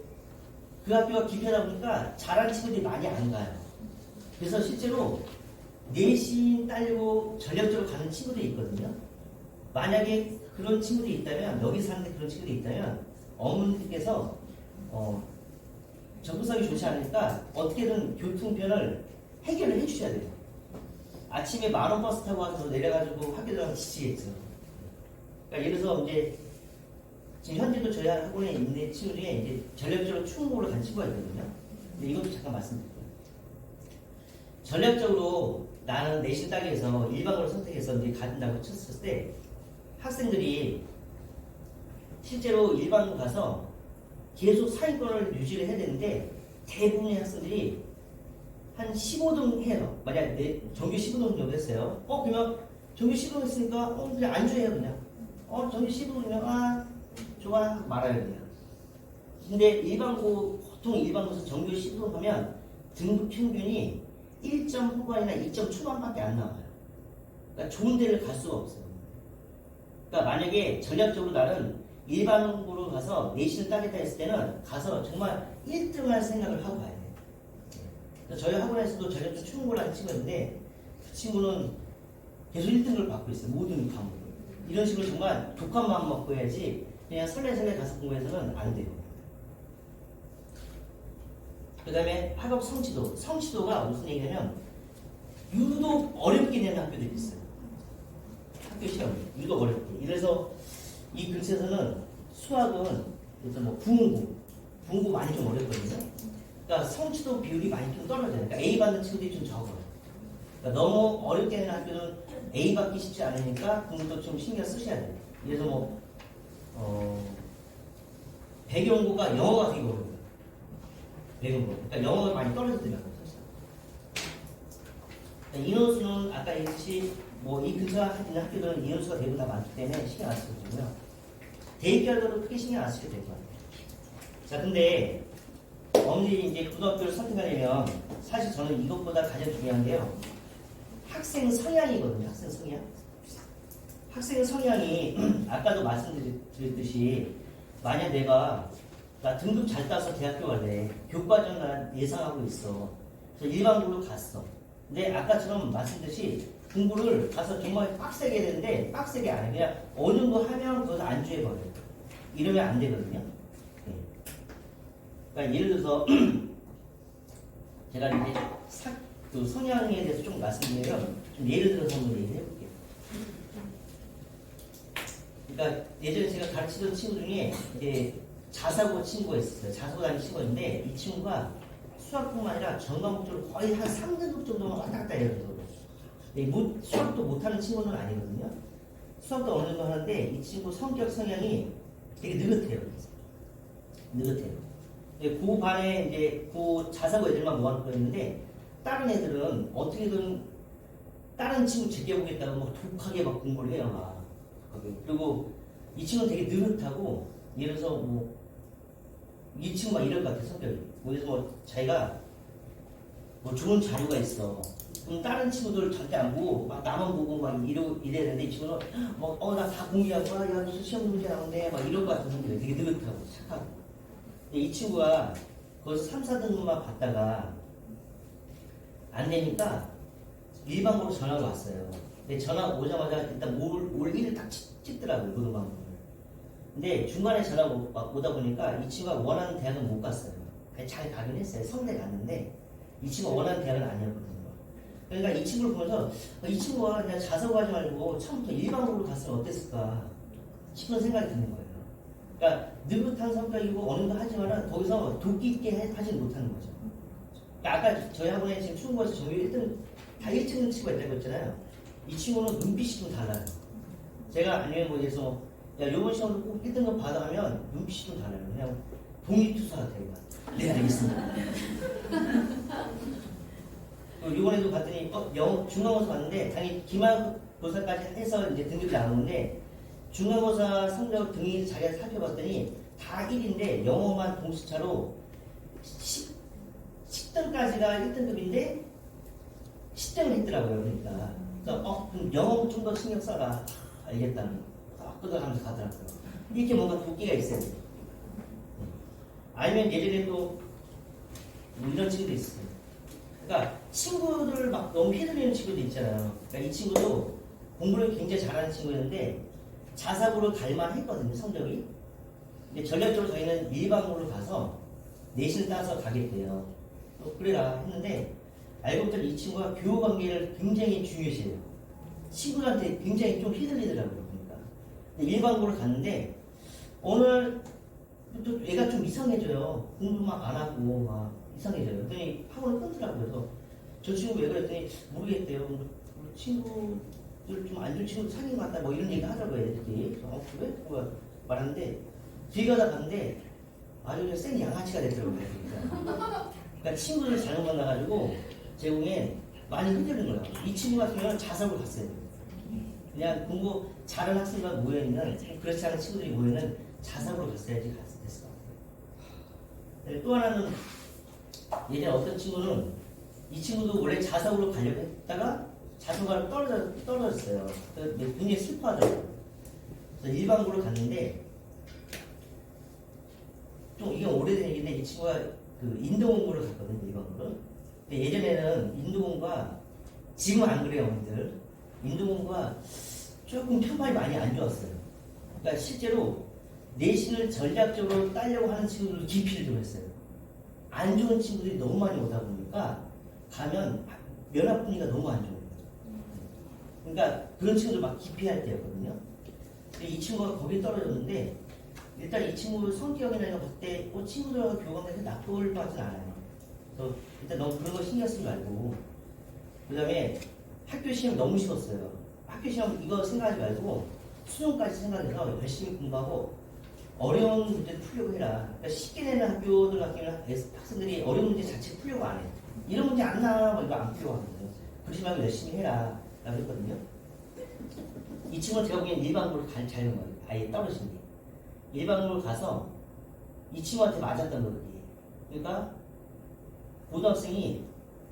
그 학교가 기피하다 보니까 잘하는 친구들이 많이 안 가요. 그래서 실제로 내신 따려고 전략적으로 가는 친구들이 있거든요. 만약에 그런 친구들이 있다면 여기 사는데 그런 친구들이 있다면 어머니께서 접근성이 좋지 않으니까 어떻게든 교통편을 해결을 해주셔야 돼요. 아침에 10,000원 버스 타고 와서 내려가지고 학교 들어가면 지치겠죠. 그러니까 예를 들어서 이제 지금 현재도 저희 학원에 있는 친구 중에 이제 전략적으로 충무로 간 친구가 있거든요. 근데 이것도 잠깐 말씀드릴게요. 전략적으로 나는 내신 따기 위해서 일반고를 선택해서 이제 가진다고 쳤을 때 학생들이 실제로 일반고 가서 계속 상위권을 유지를 해야 되는데 대부분의 학생들이 한 15등 해요. 만약 정규 15등 정도 했어요. 그러면 정규 15등 했으니까 그냥 안주해요 그냥. 정규 15등이면 좋아 말아요 그냥. 근데 일반고 보통 일반고에서 정규 15등 하면 등급 평균이 1점 후반이나 2점 초반밖에 안 나와요. 그러니까 좋은 데를 갈 수가 없어요. 그러니까 만약에 전략적으로 나는 일반고로 가서 내신을 따겠다 했을 때는 가서 정말 1등할 생각을 하고 가야 돼요. 저희 학원에서도 전략적 충고를 하는 친구가 있는데 그 친구는 계속 1등을 받고 있어요. 모든 과목을. 이런 식으로 정말 독한 마음 먹고 해야지 그냥 설레설레 가서 공부해서는 안 돼요. 그 다음에 학업 성취도. 성취도가 무슨 얘기냐면 유독 어렵게 되는 학교들이 있어요. 학교 시험이 유독 어렵게. 이래서 이 근처에서는 수학은 일단 뭐 부문고 많이 좀 어렵거든요. 그러니까 성취도 비율이 많이 좀 떨어져요. 그러니까 A 받는 친구들이 좀 적어요. 그러니까 너무 어렵게 되는 학교는 A 받기 쉽지 않으니까 공부도 좀 신경 쓰셔야 돼요. 그래서 뭐 배경고가 영어가 되게 어려워요. 배경고. 그러니까 영어가 많이 떨어지더라고요. 그러니까 인원수는 아까 얘기했듯이 뭐 이 근처에 있는 학교들은 인원수가 대부분 다 많기 때문에 신경 안 쓰셔도 되고요. 대입결과도 크게 신경 안 쓰셔도 될 것 같아요. 자, 근데 어머니 이제 고등학교를 선택하려면 사실 저는 이것보다 가장 중요한 게요. 학생 성향이거든요. 학생 성향. 학생 성향이 아까도 말씀드렸듯이 만약 나 등급 잘 따서 대학교 갈래. 교과전 난 예상하고 있어. 그래서 일반고로 갔어. 근데 아까처럼 말씀드렸듯이 공부를 가서 정말 빡세게 해야 되는데 빡세게 안 해. 그냥 어느 정도 하면 그것을 안주해버려요. 이러면 안 되거든요. 그러니까 예를 들어서 제가 이제 그 성향에 대해서 좀 말씀드리면 좀 예를 들어서 한번 얘기해 볼게요. 그러니까 예전에 제가 가르치던 친구 중에 이제 자사고 친구가 있었어요. 자사고 다니는 친구가 있는데 이 친구가 수학뿐만 아니라 전 과목적으로 거의 한 3등급 정도만 왔다 갔다 해요. 수학도 못하는 친구는 아니거든요. 수학도 어느 정도 하는데 이 친구 성격 성향이 되게 느긋해요. 그 반에 이제 그 자사고 애들만 모아놓고 있는데 다른 애들은 어떻게든 다른 친구 제껴보겠다고 막 독하게 막 공부를 해요. 막. 그리고 이 친구는 되게 느긋하고 예를 들어서 뭐 이 친구가 이럴 것 같아 성격이. 그래서 뭐 자기가 뭐 좋은 자료가 있어. 그럼 다른 친구들 절대 안 보고 막 나만 보고 막 이래야 되는데 이 친구는 나 다 공개하고 야 무슨 시험 문제 나오는데 막 이럴 것 같은 성격이 되게 느긋하고 착하고. 근데 이 친구가 거기서 3, 4등급만 받다가 안 되니까 일반고로 전화가 왔어요. 근데 전화 오자마자 일단 올 일을 딱 찍더라고요. 노동방송을. 근데 중간에 전화가 오다 보니까 이 친구가 원하는 대학은 못 갔어요. 잘 가긴 했어요. 성대 갔는데 이 친구가 원하는 대학은 아니었거든요. 그러니까 이 친구를 보면서 이 친구가 그냥 자석하지 말고 처음부터 일반고로 갔으면 어땠을까 싶은 생각이 드는 거예요. 그러니까 느긋한 성격이고 어느 정도 하지만 거기서 도끼 있게 하지는 못하는 거죠. 그러니까 아까 저희 학원에 지금 충고에서 저희 1등 다 1등 친구가 있다고 했잖아요. 이 친구는 눈빛이 좀 달라요. 제가 아니면 뭐 예서 야 요번 시험도 꼭 1등급 받아 하면 눈빛이 좀 달라요. 그냥 독립투사 같아요. 네 알겠습니다. 이번에도 봤더니 중간고사 봤는데 당연히 기말고사까지 해서 이제 등급이 나오는데 중간고사 성적 등이 자기가 살펴봤더니 다 1인데 영어만 동시차로 10등까지가 1등급인데 10등을 했더라고요. 그러니까 그래서 그럼 영어 좀 더 신경 써라. 알겠다. 끄덕하면서 가더라고요. 이렇게 뭔가 도끼가 있어야 돼요. 아니면 예전에 또 이런 친구도 있어요. 그러니까 친구들 막 너무 휘둘리는 친구도 있잖아요. 그러니까 이 친구도 공부를 굉장히 잘하는 친구였는데 자사고로 갈만 했거든요. 성적이. 근데 전략적으로 저희는 일반고로 가서 내신을 따서 가겠대요. 또 그래라 했는데 알고 봤더니 이 친구가 교우 관계를 굉장히 중요시해요. 친구들한테 굉장히 좀 휘둘리더라고요. 그러니까. 근데 일반고를 갔는데 오늘 또 얘가 좀 이상해져요. 공부 막 안 하고 막 이상해져요. 그랬더니 학원을 끊더라고요. 그래서 저 친구 왜 그랬더니 모르겠대요. 우리 친구들 좀 안 좋은 친구 사귄 것 같다 뭐 이런 얘기 하더라고요. 애들끼리. 그래? 뭐 말하는데 뒤에 가다 갔는데 아주 그냥 센 양아치가 됐더라고요. 그러니까 친구들 잘못 만나가지고 제공에 많이 흔들린 거예요. 이 친구 같은 경우는 자석으로 갔어요. 그냥 공부 잘하는 학생과 모여있는 그렇지 않은 친구들이 모여있는 자석으로 갔어야지 됐을 것 같아요. 또 하나는 예전에 어떤 친구는 이 친구도 원래 자석으로 가려고 했다가 자석으로 떨어졌어요. 그래서 굉장히 슬퍼하더라고요. 그래서 일반고를 갔는데 좀 이게 오래된 얘기인데 이 친구가 그 인도 공부를 갔거든요. 일반고를. 근데 예전에는 인도 공부가 지금은 안 그래요, 어머니들. 인도 공부가 조금 평판이 많이 안 좋았어요. 그러니까 실제로 내신을 전략적으로 따려고 하는 친구들도 기피를 좀 했어요. 안 좋은 친구들이 너무 많이 오다 보니까 가면 면학 분위기가 너무 안 좋아요. 그러니까 그런 친구들 막 기피할 때였거든요. 근데 이 친구가 거기에 떨어졌는데 일단 이 친구 성격이나 이런 거 봤을 때 친구들하고 교감해서 나쁠 것 같진 않아요. 그래서 일단 너무 그런 거 신경 쓰지 말고 그 다음에 학교 시험 너무 쉬웠어요. 학교 시험 이거 생각하지 말고 수능까지 생각해서 열심히 공부하고 어려운 문제를 풀려고 해라. 그러니까 쉽게 내는 학교들 같은 경우는 학생들이 어려운 문제 자체 풀려고 안 해요. 이런 문제 안 나와 뭐 이거 안 풀려고 하거든요. 그러지 말고 열심히 해라 라고 했거든요. 이 친구는 제가 보기엔 일반고를 잘 거예요. 아예 떨어진 게. 일반고를 가서 이 친구한테 맞았던 거거든요. 그러니까 고등학생이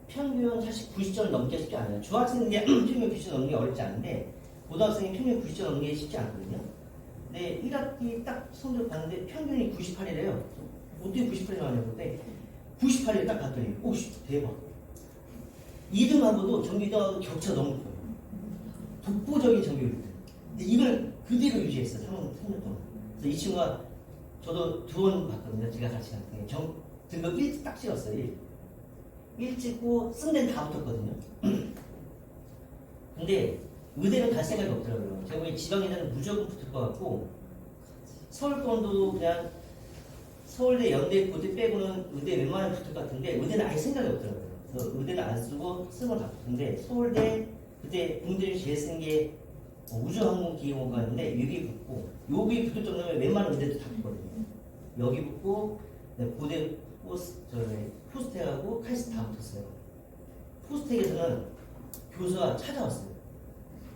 평균 사실 90점을 넘기 쉽지 않아요. 중학생인데 평균 90점 넘는 게 어렵지 않은데 고등학생이 평균 90점 넘는 게 쉽지 않거든요. 근데 1학기 딱 성적 봤는데 평균이 98이래요. 어떻게 98이 나왔냐고 근데 98을 딱 봤더니 오씨 대박. 2등하고도 전교 2등하고 격차가 너무 커요. 독보적인 전교 1등. 근데 이걸 그대로 유지했어요. 3년 동안. 그래서 이 친구가 저도 2번 봤거든요. 제가 같이 갔을 때 등급 1 딱 찍었어요. 1 찍고 쓴 데는 다 붙었거든요. 근데 의대는 갈 생각이 없더라고요. 제가 보기엔 지방에는 무조건 붙을 것 같고 서울권도 그냥 서울대, 연대, 고대 빼고는 의대 웬만하면 붙을 것 같은데 의대는 아예 생각이 없더라고요. 그래서 의대는 안 쓰고 쓴 걸 다 붙는데 서울대 그때 공대 중에 제일 쓴 게 우주항공기계공학과였는데 여기 붙고 여기 붙을 정도면 웬만한 의대도 다 붙거든요. 여기 붙고 고대 포스텍하고 카이스트 다 붙었어요. 포스텍에서는 교수가 찾아왔어요.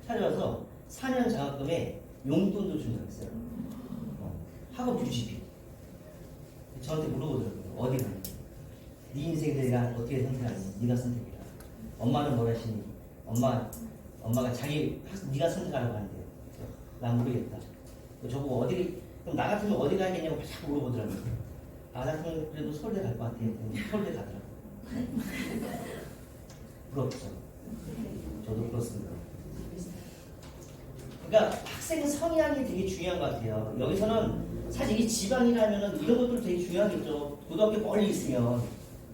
찾아와서 4년 장학금에 용돈도 준다고 했어요. 학업 유지비. 저한테 물어보더라고요. 어디 가냐. 네 인생 내가 어떻게 선택하니? 네가 선택해라. 엄마는 뭐라 하시니? 엄마가 네가 선택하라고 하는데요. 난 모르겠다. 저보고 그럼 나 같으면 어디 가야겠냐고 자꾸 물어보더라고요. 나 같으면 그래도 서울대 갈 것 같아요. 서울대 가더라고요. 부럽죠. 저도 그렇습니다. 그러니까 학생 성향이 되게 중요한 것 같아요. 여기서는 사실 이 지방이라면은 이런 것도 되게 중요하겠죠. 고등학교 멀리 있으면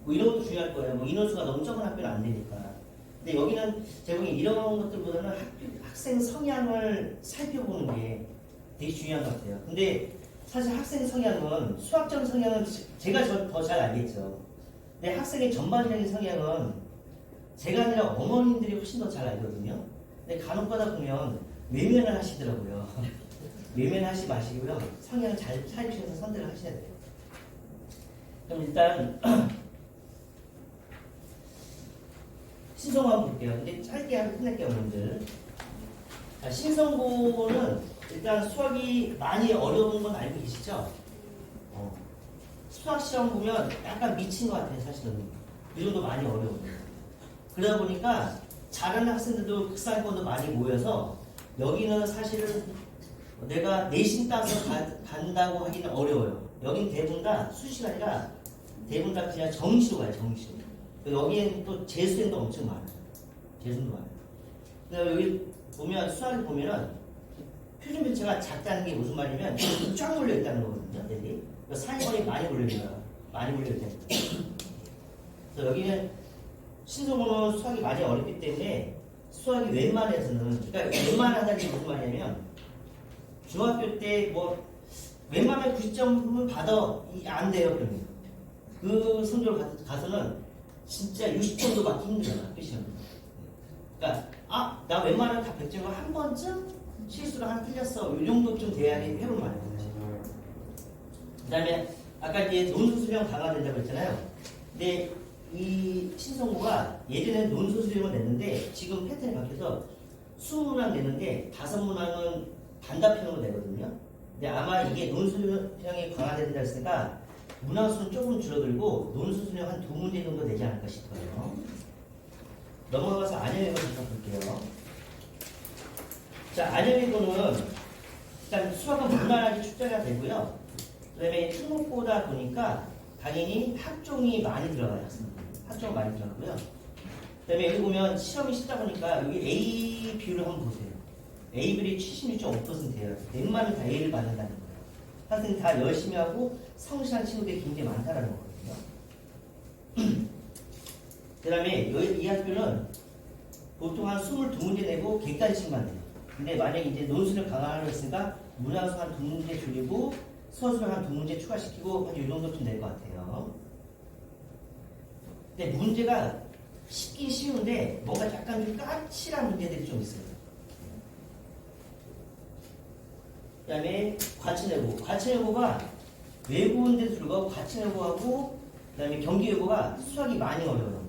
뭐 이런 것도 중요할 거예요. 뭐 인원수가 너무 적은 학교는 안 되니까. 근데 여기는 제가 보기엔 이런 것들보다는 학생 성향을 살펴보는 게 되게 중요한 것 같아요. 근데 사실 학생 성향은 수학적 성향은 제가 더 잘 알겠죠. 근데 학생의 전반적인 성향은 제가 아니라 어머님들이 훨씬 더 잘 알거든요. 근데 간혹가다 보면 외면을 하시더라고요. 외면하지 마시고요. 성향을 잘 살피셔서 선택을 하셔야 돼요. 그럼 일단 신성고 한번 볼게요. 근데 짧게 하고 끝낼게요, 여러분들. 자, 신성고는 일단 수학이 많이 어려운 건 알고 계시죠? 수학 시험 보면 약간 미친 것 같아요, 사실은. 이 정도 많이 어려워요. 그러다 보니까 잘하는 학생들도 극상권도 많이 모여서 여기는 사실은 내가 내신 따서 간다고 하기는 어려워요. 여긴 대부분 다 수시가 아니라 대부분 다 그냥 정시로 가요, 정시로. 여기엔 또 재수생도 엄청 많아요. 재수도 많아요. 그래서 여기 보면 수학을 보면은 표준 편차가 작다는 게 무슨 말이면 쫙 몰려 있다는 거거든요. 여기 상위권이 많이 몰려 있어요. 많이 몰려 있다는 거. 그래서 여기는 신성고는 수학이 많이 어렵기 때문에 수학이 웬만해서는 그러니까 웬만하다는 게 무슨 말이냐면 중학교 때 뭐 웬만하면 90점은 받아 안 돼요. 그러면 그 성적으로 가서는 진짜 60점도 받기 힘들어요. 학교 시험. 그러니까 나 웬만하면 다 100점이고 한 번쯤 실수를 하나 틀렸어. 이 정도쯤 돼야 회로를 많이 거죠. 그 다음에 아까 이제 논술 수령 강화된다고 했잖아요. 근데 이 신성고가 예전에는 논술 수령을 냈는데 지금 패턴이 바뀌어서 20문항 내는데 5문항은 단답형으로 내거든요. 근데 아마 이게 논술 수령이 강화된다 했으니까 문항 수는 조금 줄어들고 논술 수령 한 2문제 정도 되지 않을까 싶어요. 넘어가서 안형외고 잠깐 볼게요. 자, 안형외고는 일단 수학은 무난하게 출제가 되고요. 그 다음에 특목고다 보니까 당연히 학종이 많이 들어가요. 학종 많이 들어가고요. 그 다음에 여기 보면 시험이 쉽다 보니까 여기 A 비율을 한번 보세요. A 비율이 76.5%예요. 웬만하면 다 A를 받는다는 거예요. 학생이 다 열심히 하고 성실한 친구들이 굉장히 많다는 거거든요. 그 다음에 이 학교는 보통 한 22문제 내고 객관식만 내요. 근데 만약에 이제 논술을 강화하려고 했으니까 문항수 한 2문제 줄이고 서술을 한 2문제 추가시키고 한 이 정도쯤 낼 것 같아요. 근데 문제가 쉽긴 쉬운데 뭔가 약간 좀 까칠한 문제들이 좀 있어요. 그 다음에 과천외고. 과천외고가 외국인데도 불구하고 과천외고하고 그 다음에 경기외고가 수학이 많이 어려워요.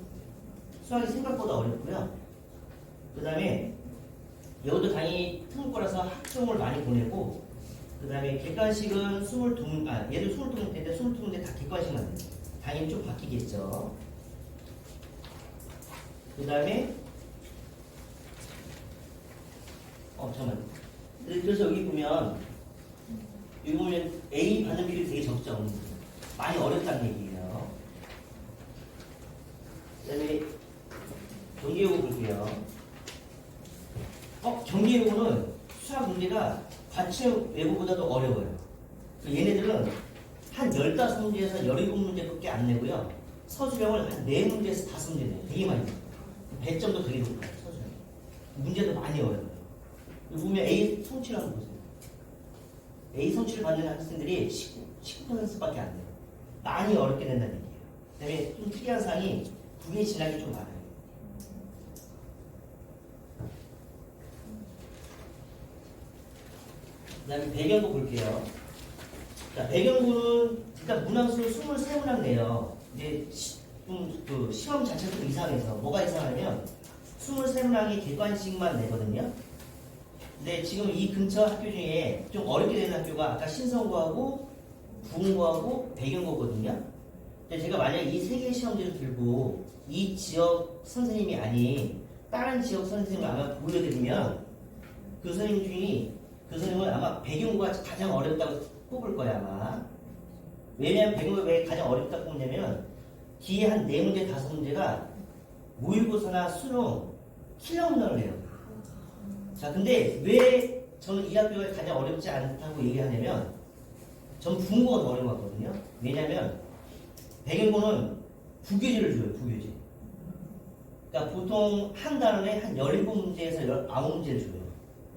수학이 생각보다 어렵고요. 그 다음에 여기도 당연히 특목고라서 학종을 많이 보내고 그 다음에 객관식은 22문제, 얘도 22문제인데 22문제 다 객관식만 돼요. 당연히 좀 바뀌겠죠. 그 다음에 잠깐만. 그래서 여기 보면 A 받는 비율이 되게 적죠. 많이 어렵다는 얘기예요. 그 다음에 경기외고 볼게요. 경기외고는 수학 문제가 과천외고보다도 어려워요. 얘네들은 한 15문제에서 17문제밖에 안 내고요. 서술형을 한 4문제에서 5문제 내요. 되게 많이 내요. 100점도 되게 높아요. 서술형. 문제도 많이 어려워요. 보면 A 성취를 한번 보세요. A 성취를 받는 학생들이 19%밖에 안 돼요. 많이 어렵게 된다는 얘기예요. 그 다음에 좀 특이한 사항이 국외 진학이 좀 많아요. 그 다음에 배경고 볼게요. 자, 배경고는 일단 문항수 23문항 내요. 이제 그 시험 자체도 이상해서 뭐가 이상하냐면 23문항이 객관식만 내거든요. 근데 지금 이 근처 학교 중에 좀 어렵게 되는 학교가 아까 신성고하고 부흥고하고 배경고거든요. 근데 제가 만약에 이 세 개의 시험지를 들고 이 지역 선생님이 아닌 다른 지역 선생님을 아마 보여드리면 그 선생님 중에 그 선생님은 아마 배경고가 가장 어렵다고 뽑을 거야 아마. 왜냐하면 배경고가 왜 가장 어렵다고 뽑냐면 뒤에 한 4문제 5문제가 모의고사나 수능 킬러 문항을 해요. 자 근데 왜 저는 이 학교가 가장 어렵지 않다고 얘기하냐면 전 국문고가 더 어려운 것 같거든요. 왜냐하면 배경고는 부교재를 줘요. 부교재. 그러니까 보통 한 단원에 한 17문제에서 19문제를 줘요.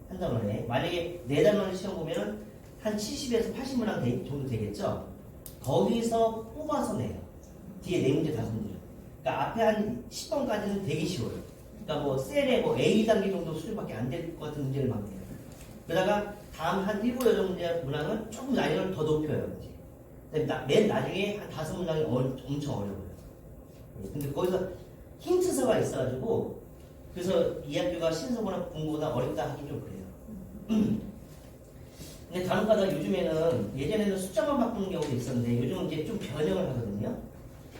한 단원에. 만약에 4단원을 시험 보면 한 70에서 80문항 정도 되겠죠. 거기서 뽑아서 내요. 뒤에 4문제 5문제. 그러니까 앞에 한 10번까지는 되게 쉬워요. 그러니까 뭐 셀에 뭐 A 단계 정도 수준밖에 안 될 것 같은 문제를 막 내요. 그러다가 다음 한 7, 8문제 문항은 조금 난이도를 더 높여요. 이제. 맨 나중에 한 5문항이 엄청 어려워요. 근데 거기서 힌트서가 있어가지고 그래서 이 학교가 신서보다 공부보다 어렵다 하긴 좀 그래요. 근데 간혹가다 요즘에는 예전에는 숫자만 바꾸는 경우도 있었는데 요즘은 이제 좀 변형을 하거든요.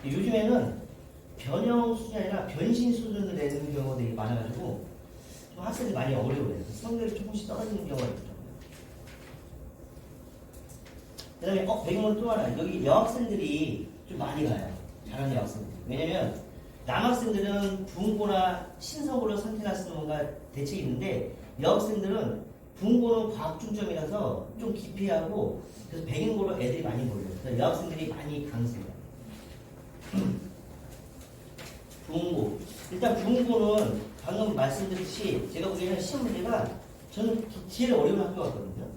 요즘에는 변형 수준이 아니라 변신 수준을 내는 경우가 되게 많아가지고 좀 학생들이 많이 어려워해요. 성적이 조금씩 떨어지는 경우가 있더라고요. 그 다음에 배경은 또 하나 여기 여학생들이 좀 많이 가요. 잘하는 여학생들. 왜냐면 남학생들은 부흥고나 신서고를 선택할 수 있는 뭔가 대책이 있는데 여학생들은 부흥고는 과학 중점이라서 좀 기피하고 그래서 백인고로 애들이 많이 몰려요. 그래서 여학생들이 많이 강세해요. 부흥고. 일단 부흥고는 방금 말씀드렸듯이 제가 보기에는 시험 문제가 저는 제일 어려운 학교 같거든요.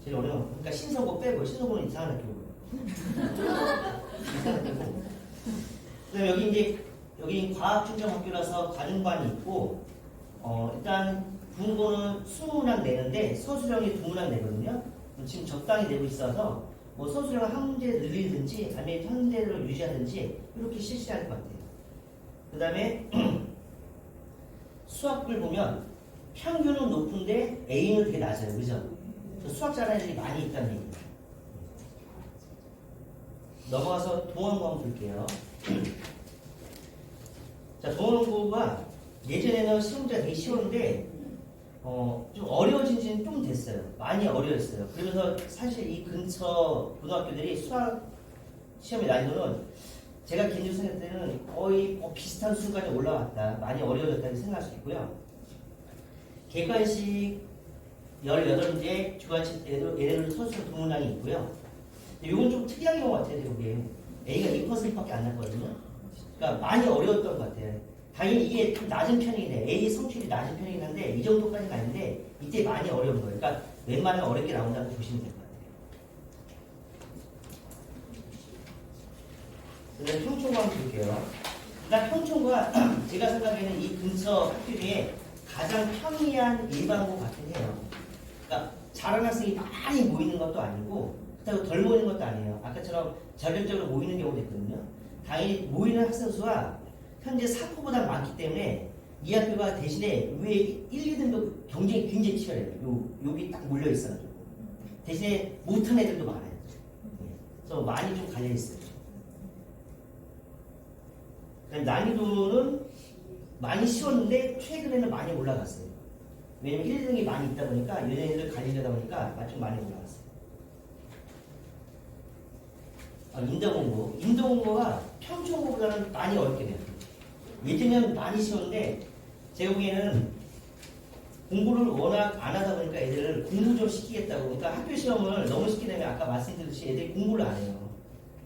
제일 어려운 학교. 그러니까 신서고 빼고 신서고는 이상한 학교고요. 이상한 학교고. 그다음에 여기 과학 중점 학교라서 가중반이 있고 일단 부흥고는 20문항 내는데 서술형이 2문항 내거든요. 지금 적당히 내고 있어서 뭐 서술형을 한 문제 늘리든지 아니면 현재를 유지하든지 이렇게 실시할 것 같아요. 그 다음에 수학을 보면 평균은 높은데 A는 되게 낮아요. 그죠? 수학 잘하는 애들이 많이 있다는 얘기예요. 넘어가서 동원고 한번 볼게요. 자, 동원고가 예전에는 시험 문제가 되게 쉬웠는데 좀 어려워진 지는 좀 됐어요. 많이 어려웠어요. 그러면서 사실 이 근처 고등학교들이 수학 시험의 난이도는 제가 개인적으로 생각할 때는 거의 비슷한 수준까지 올라왔다. 많이 어려워졌다고 생각할 수 있고요. 객관식 18문제, 주관식 얘네들 서술 2문항이 있고요. 이건 좀 특이한 경우 같아요. 여기에 A가 2%밖에 안 났거든요. 그러니까 많이 어려웠던 것 같아요. 당연히 이게 좀 낮은 편이네. A 성취율이 낮은 편이긴 한데 이 정도까지는 아닌데 이때 많이 어려운 거예요. 그러니까 웬만하면 어렵게 나온다고 보시면 될 것 같아요. 그다음에 평촌고 한번 볼게요. 일단 평촌고가 제가 생각에는 이 근처 학교 중에 가장 평이한 일반고 같긴 해요. 그러니까 잘하는 학생이 많이 모이는 것도 아니고 그렇다고 덜 모이는 것도 아니에요. 아까처럼 전력적으로 모이는 경우도 있거든요. 당연히 모이는 학생 수가 현재 4%보다 많기 때문에 이 학교가 대신에 왜 1, 2등도 경쟁이 굉장히 치열해요. 여기 딱 몰려 있어가지고. 대신에 못한 애들도 많아요. 그래서 많이 좀 갈려 있어요. 난이도는 많이 쉬웠는데 최근에는 많이 올라갔어요. 왜냐면 1등이 많이 있다 보니까 얘네들 갈리려다 보니까 좀 많이 올라갔어요. 인도공고. 인도공고가 평촌고보다는 많이 어렵게 돼요. 예전에는 많이 쉬웠는데 제가 보기에는 공부를 워낙 안 하다 보니까 애들을 공부 좀 시키겠다고. 그러니까 학교 시험을 너무 쉽게 되면 아까 말씀드렸듯이 애들이 공부를 안 해요.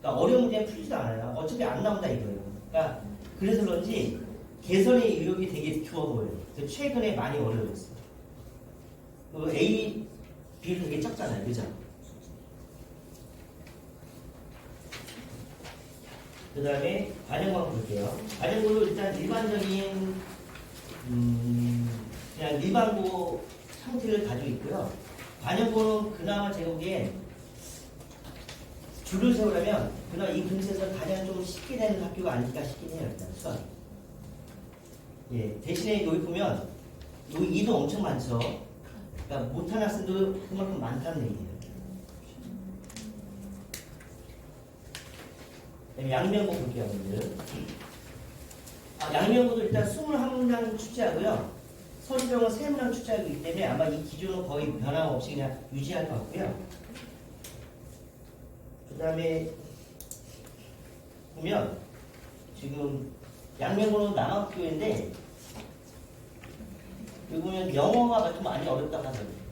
그러니까 어려운 문제는 풀지도 않아요. 어차피 안 나온다 이거예요. 그러니까 그래서 그런지 개선의 의욕이 되게 좋아 보여요. 그래서 최근에 많이 어려워졌어요. 그 A, B도 되게 작잖아요. 그죠? 그 다음에 관영광 볼게요. 관영고도 일단 일반적인 그냥 일반고 형태를 가지고 있고요. 관영고는 그나마 제가 보기엔 줄을 세우려면 그나마 이 근처에서 가장 좀 쉽게 되는 학교가 아닐까 싶긴 해요. 일단 수학이. 예, 대신에 여기 보면 여기 2도 엄청 많죠. 그러니까 못한 학생도 그만큼 많다는 얘기예요. 그다음에 양면고 볼게요, 여러분들. 양면고도 일단 21문항 출제하고요. 서술형은 3문항 출제하고 있기 때문에 아마 이 기준은 거의 변함없이 그냥 유지할 것 같고요. 그 다음에 보면 지금 양면고는 남학교인데 여기 보면 영어가 좀 많이 어렵다고 하더라고요.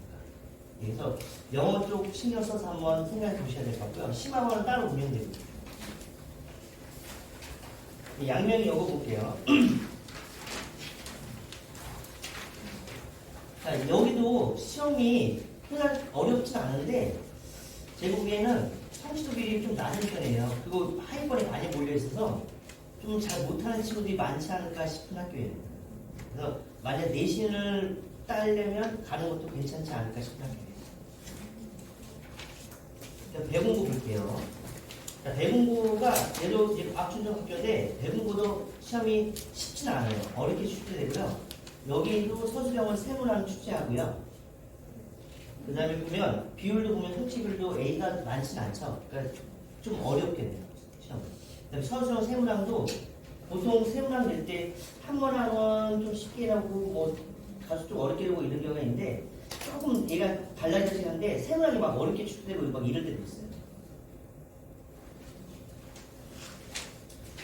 그래서 영어 쪽 신경 써서 한번 생각해 보셔야 될 것 같고요. 심화원은 따로 운영되고 양면이 요거 볼게요. 자, 여기도 시험이 그냥 어렵진 않은데 제 보기에는 성취도 비율이 좀 낮은 편이에요. 그리고 하위권에 많이 몰려 있어서 좀 잘 못하는 친구들이 많지 않을까 싶은 학교예요. 그래서 만약 내신을 따려면 가는 것도 괜찮지 않을까 싶은 학교예요. 배공고 볼게요. 자, 배공고가 얘도 이제 과학준정 학교인데 배공고도 시험이 쉽지는 않아요. 어렵게 출제되고요. 여기도 서술형은 3문항 출제하고요. 그 다음에 보면 비율도 보면 성취비율도 A가 많지는 않죠. 그러니까 좀 어렵게 돼요. 시험. 그다음에 서술형 3문항도 보통 3문항 낼 때 한 문항은 좀 쉽게 나오고 뭐 가수 좀 어렵게 되고 이런 경우가 있는데 조금 얘가 달라지긴 한데 3문항이 막 어렵게 출제되고 막 이럴 때도 있어요.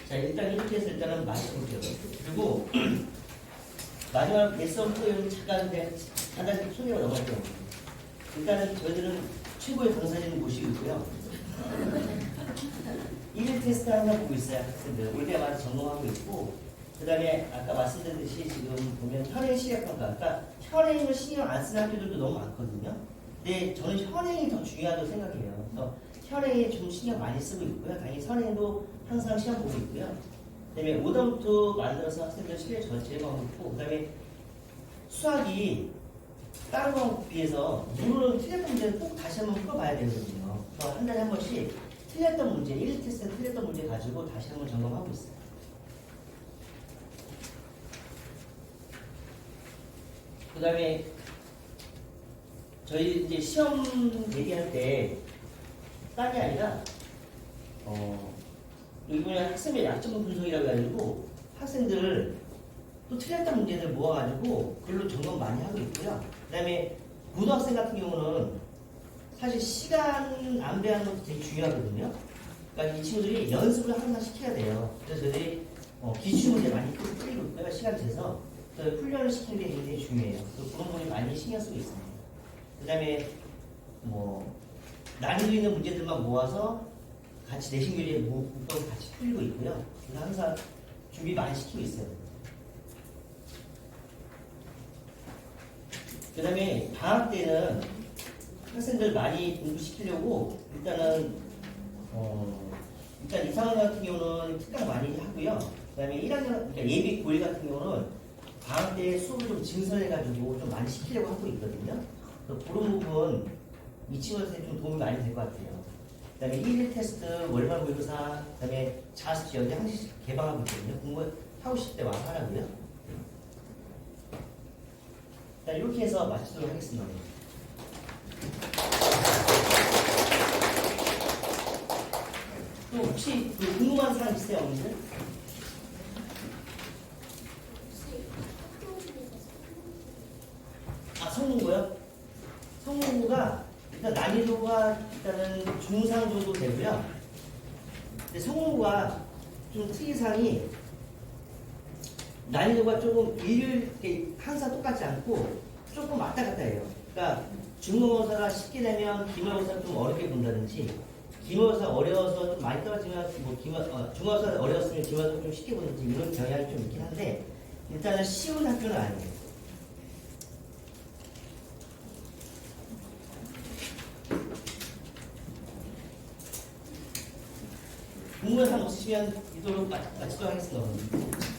자, 일단 이렇게 해서 일단은 마쳐볼게요. 그리고 마지막 예선 프로그램 간단히 소개가 넘어갈게요. 일단은 저희들은 최고의 강사진을 모시고 있고요. 1일 테스트 항상 보고 있어요. 학생들. 올 때마다 점검하고 있고 그 다음에 아까 말씀드렸듯이 지금 보면 현행 시력평가 그러니까 현행을 신경 안 쓰는 학교들도 너무 많거든요. 근데 저는 현행이 더 중요하다고 생각해요. 그래서 현행에 좀 신경 많이 쓰고 있고요. 당연히 선행도 항상 시험 보고 있고요. 그 다음에 오답부터 만들어서 학생들 실력 전체를 하고 있고 그 다음에 수학이 다른 거에 비해서 물론 틀렸던 문제는 꼭 다시 한번 풀어봐야 되거든요. 그래서 한 달에 한 번씩 틀렸던 문제, 1 테스트 틀렸던 문제 가지고 다시 한번 점검하고 있어요. 그 다음에 저희 이제 시험 대비할 때 딴 게 아니라 이번에 학생의 약점 분석이라고 해가지고 학생들을 또 틀렸던 문제들 모아가지고 그걸로 점검 많이 하고 있고요. 그 다음에 고등학생 같은 경우는 사실 시간 안배하는 것도 되게 중요하거든요. 그러니까 이 친구들이 연습을 항상 시켜야 돼요. 그래서 저희들이 기출문제 많이 풀리고 있고요. 시간 돼서 훈련을 시키는 게 굉장히 중요해요. 그런 부분이 많이 신경 쓰고 있습니다. 그 다음에 난이도 있는 문제들만 모아서 같이 내신교재 묶어서 같이 풀리고 있고요. 그래서 항상 준비 많이 시키고 있어요. 그 다음에 방학 때는 학생들 많이 공부시키려고 일단은 일단 2, 3학년 같은 경우는 특강 많이 하고요. 그 다음에 1학년, 그러니까 예비 고1 같은 경우는 방학 때 수업을 좀 증설해가지고 좀 많이 시키려고 하고 있거든요. 그래서 그런 부분 이 친구한테 좀 도움이 많이 될 것 같아요. 그 다음에 1일 테스트, 월말 모의고사, 그 다음에 자습 지역에 항상 개방하고 있거든요. 공부하고 싶을 때 와서 하라고요. 자, 이렇게 해서 마치도록 하겠습니다. 또 혹시 궁금한 사람 있으세요, 어머니들? 성문고요? 성문고가 일단 난이도가 일단은 중상 정도 되고요. 근데 성문고가 좀 특이사항이 난이도가 조금 항상 똑같지 않고 조금 왔다 갔다 해요. 그러니까 중간고사가 쉽게 되면 기말고사 좀 어렵게 본다든지 기말고사 어려워서 좀 많이 떨어지면 중간고사 어려웠으면 기말고사 좀 쉽게 본다든지 이런 경향이 좀 있긴 한데 일단은 쉬운 학교는 아니에요. 궁금한 사람 없으시면 이도록 마치도록 하겠습니다.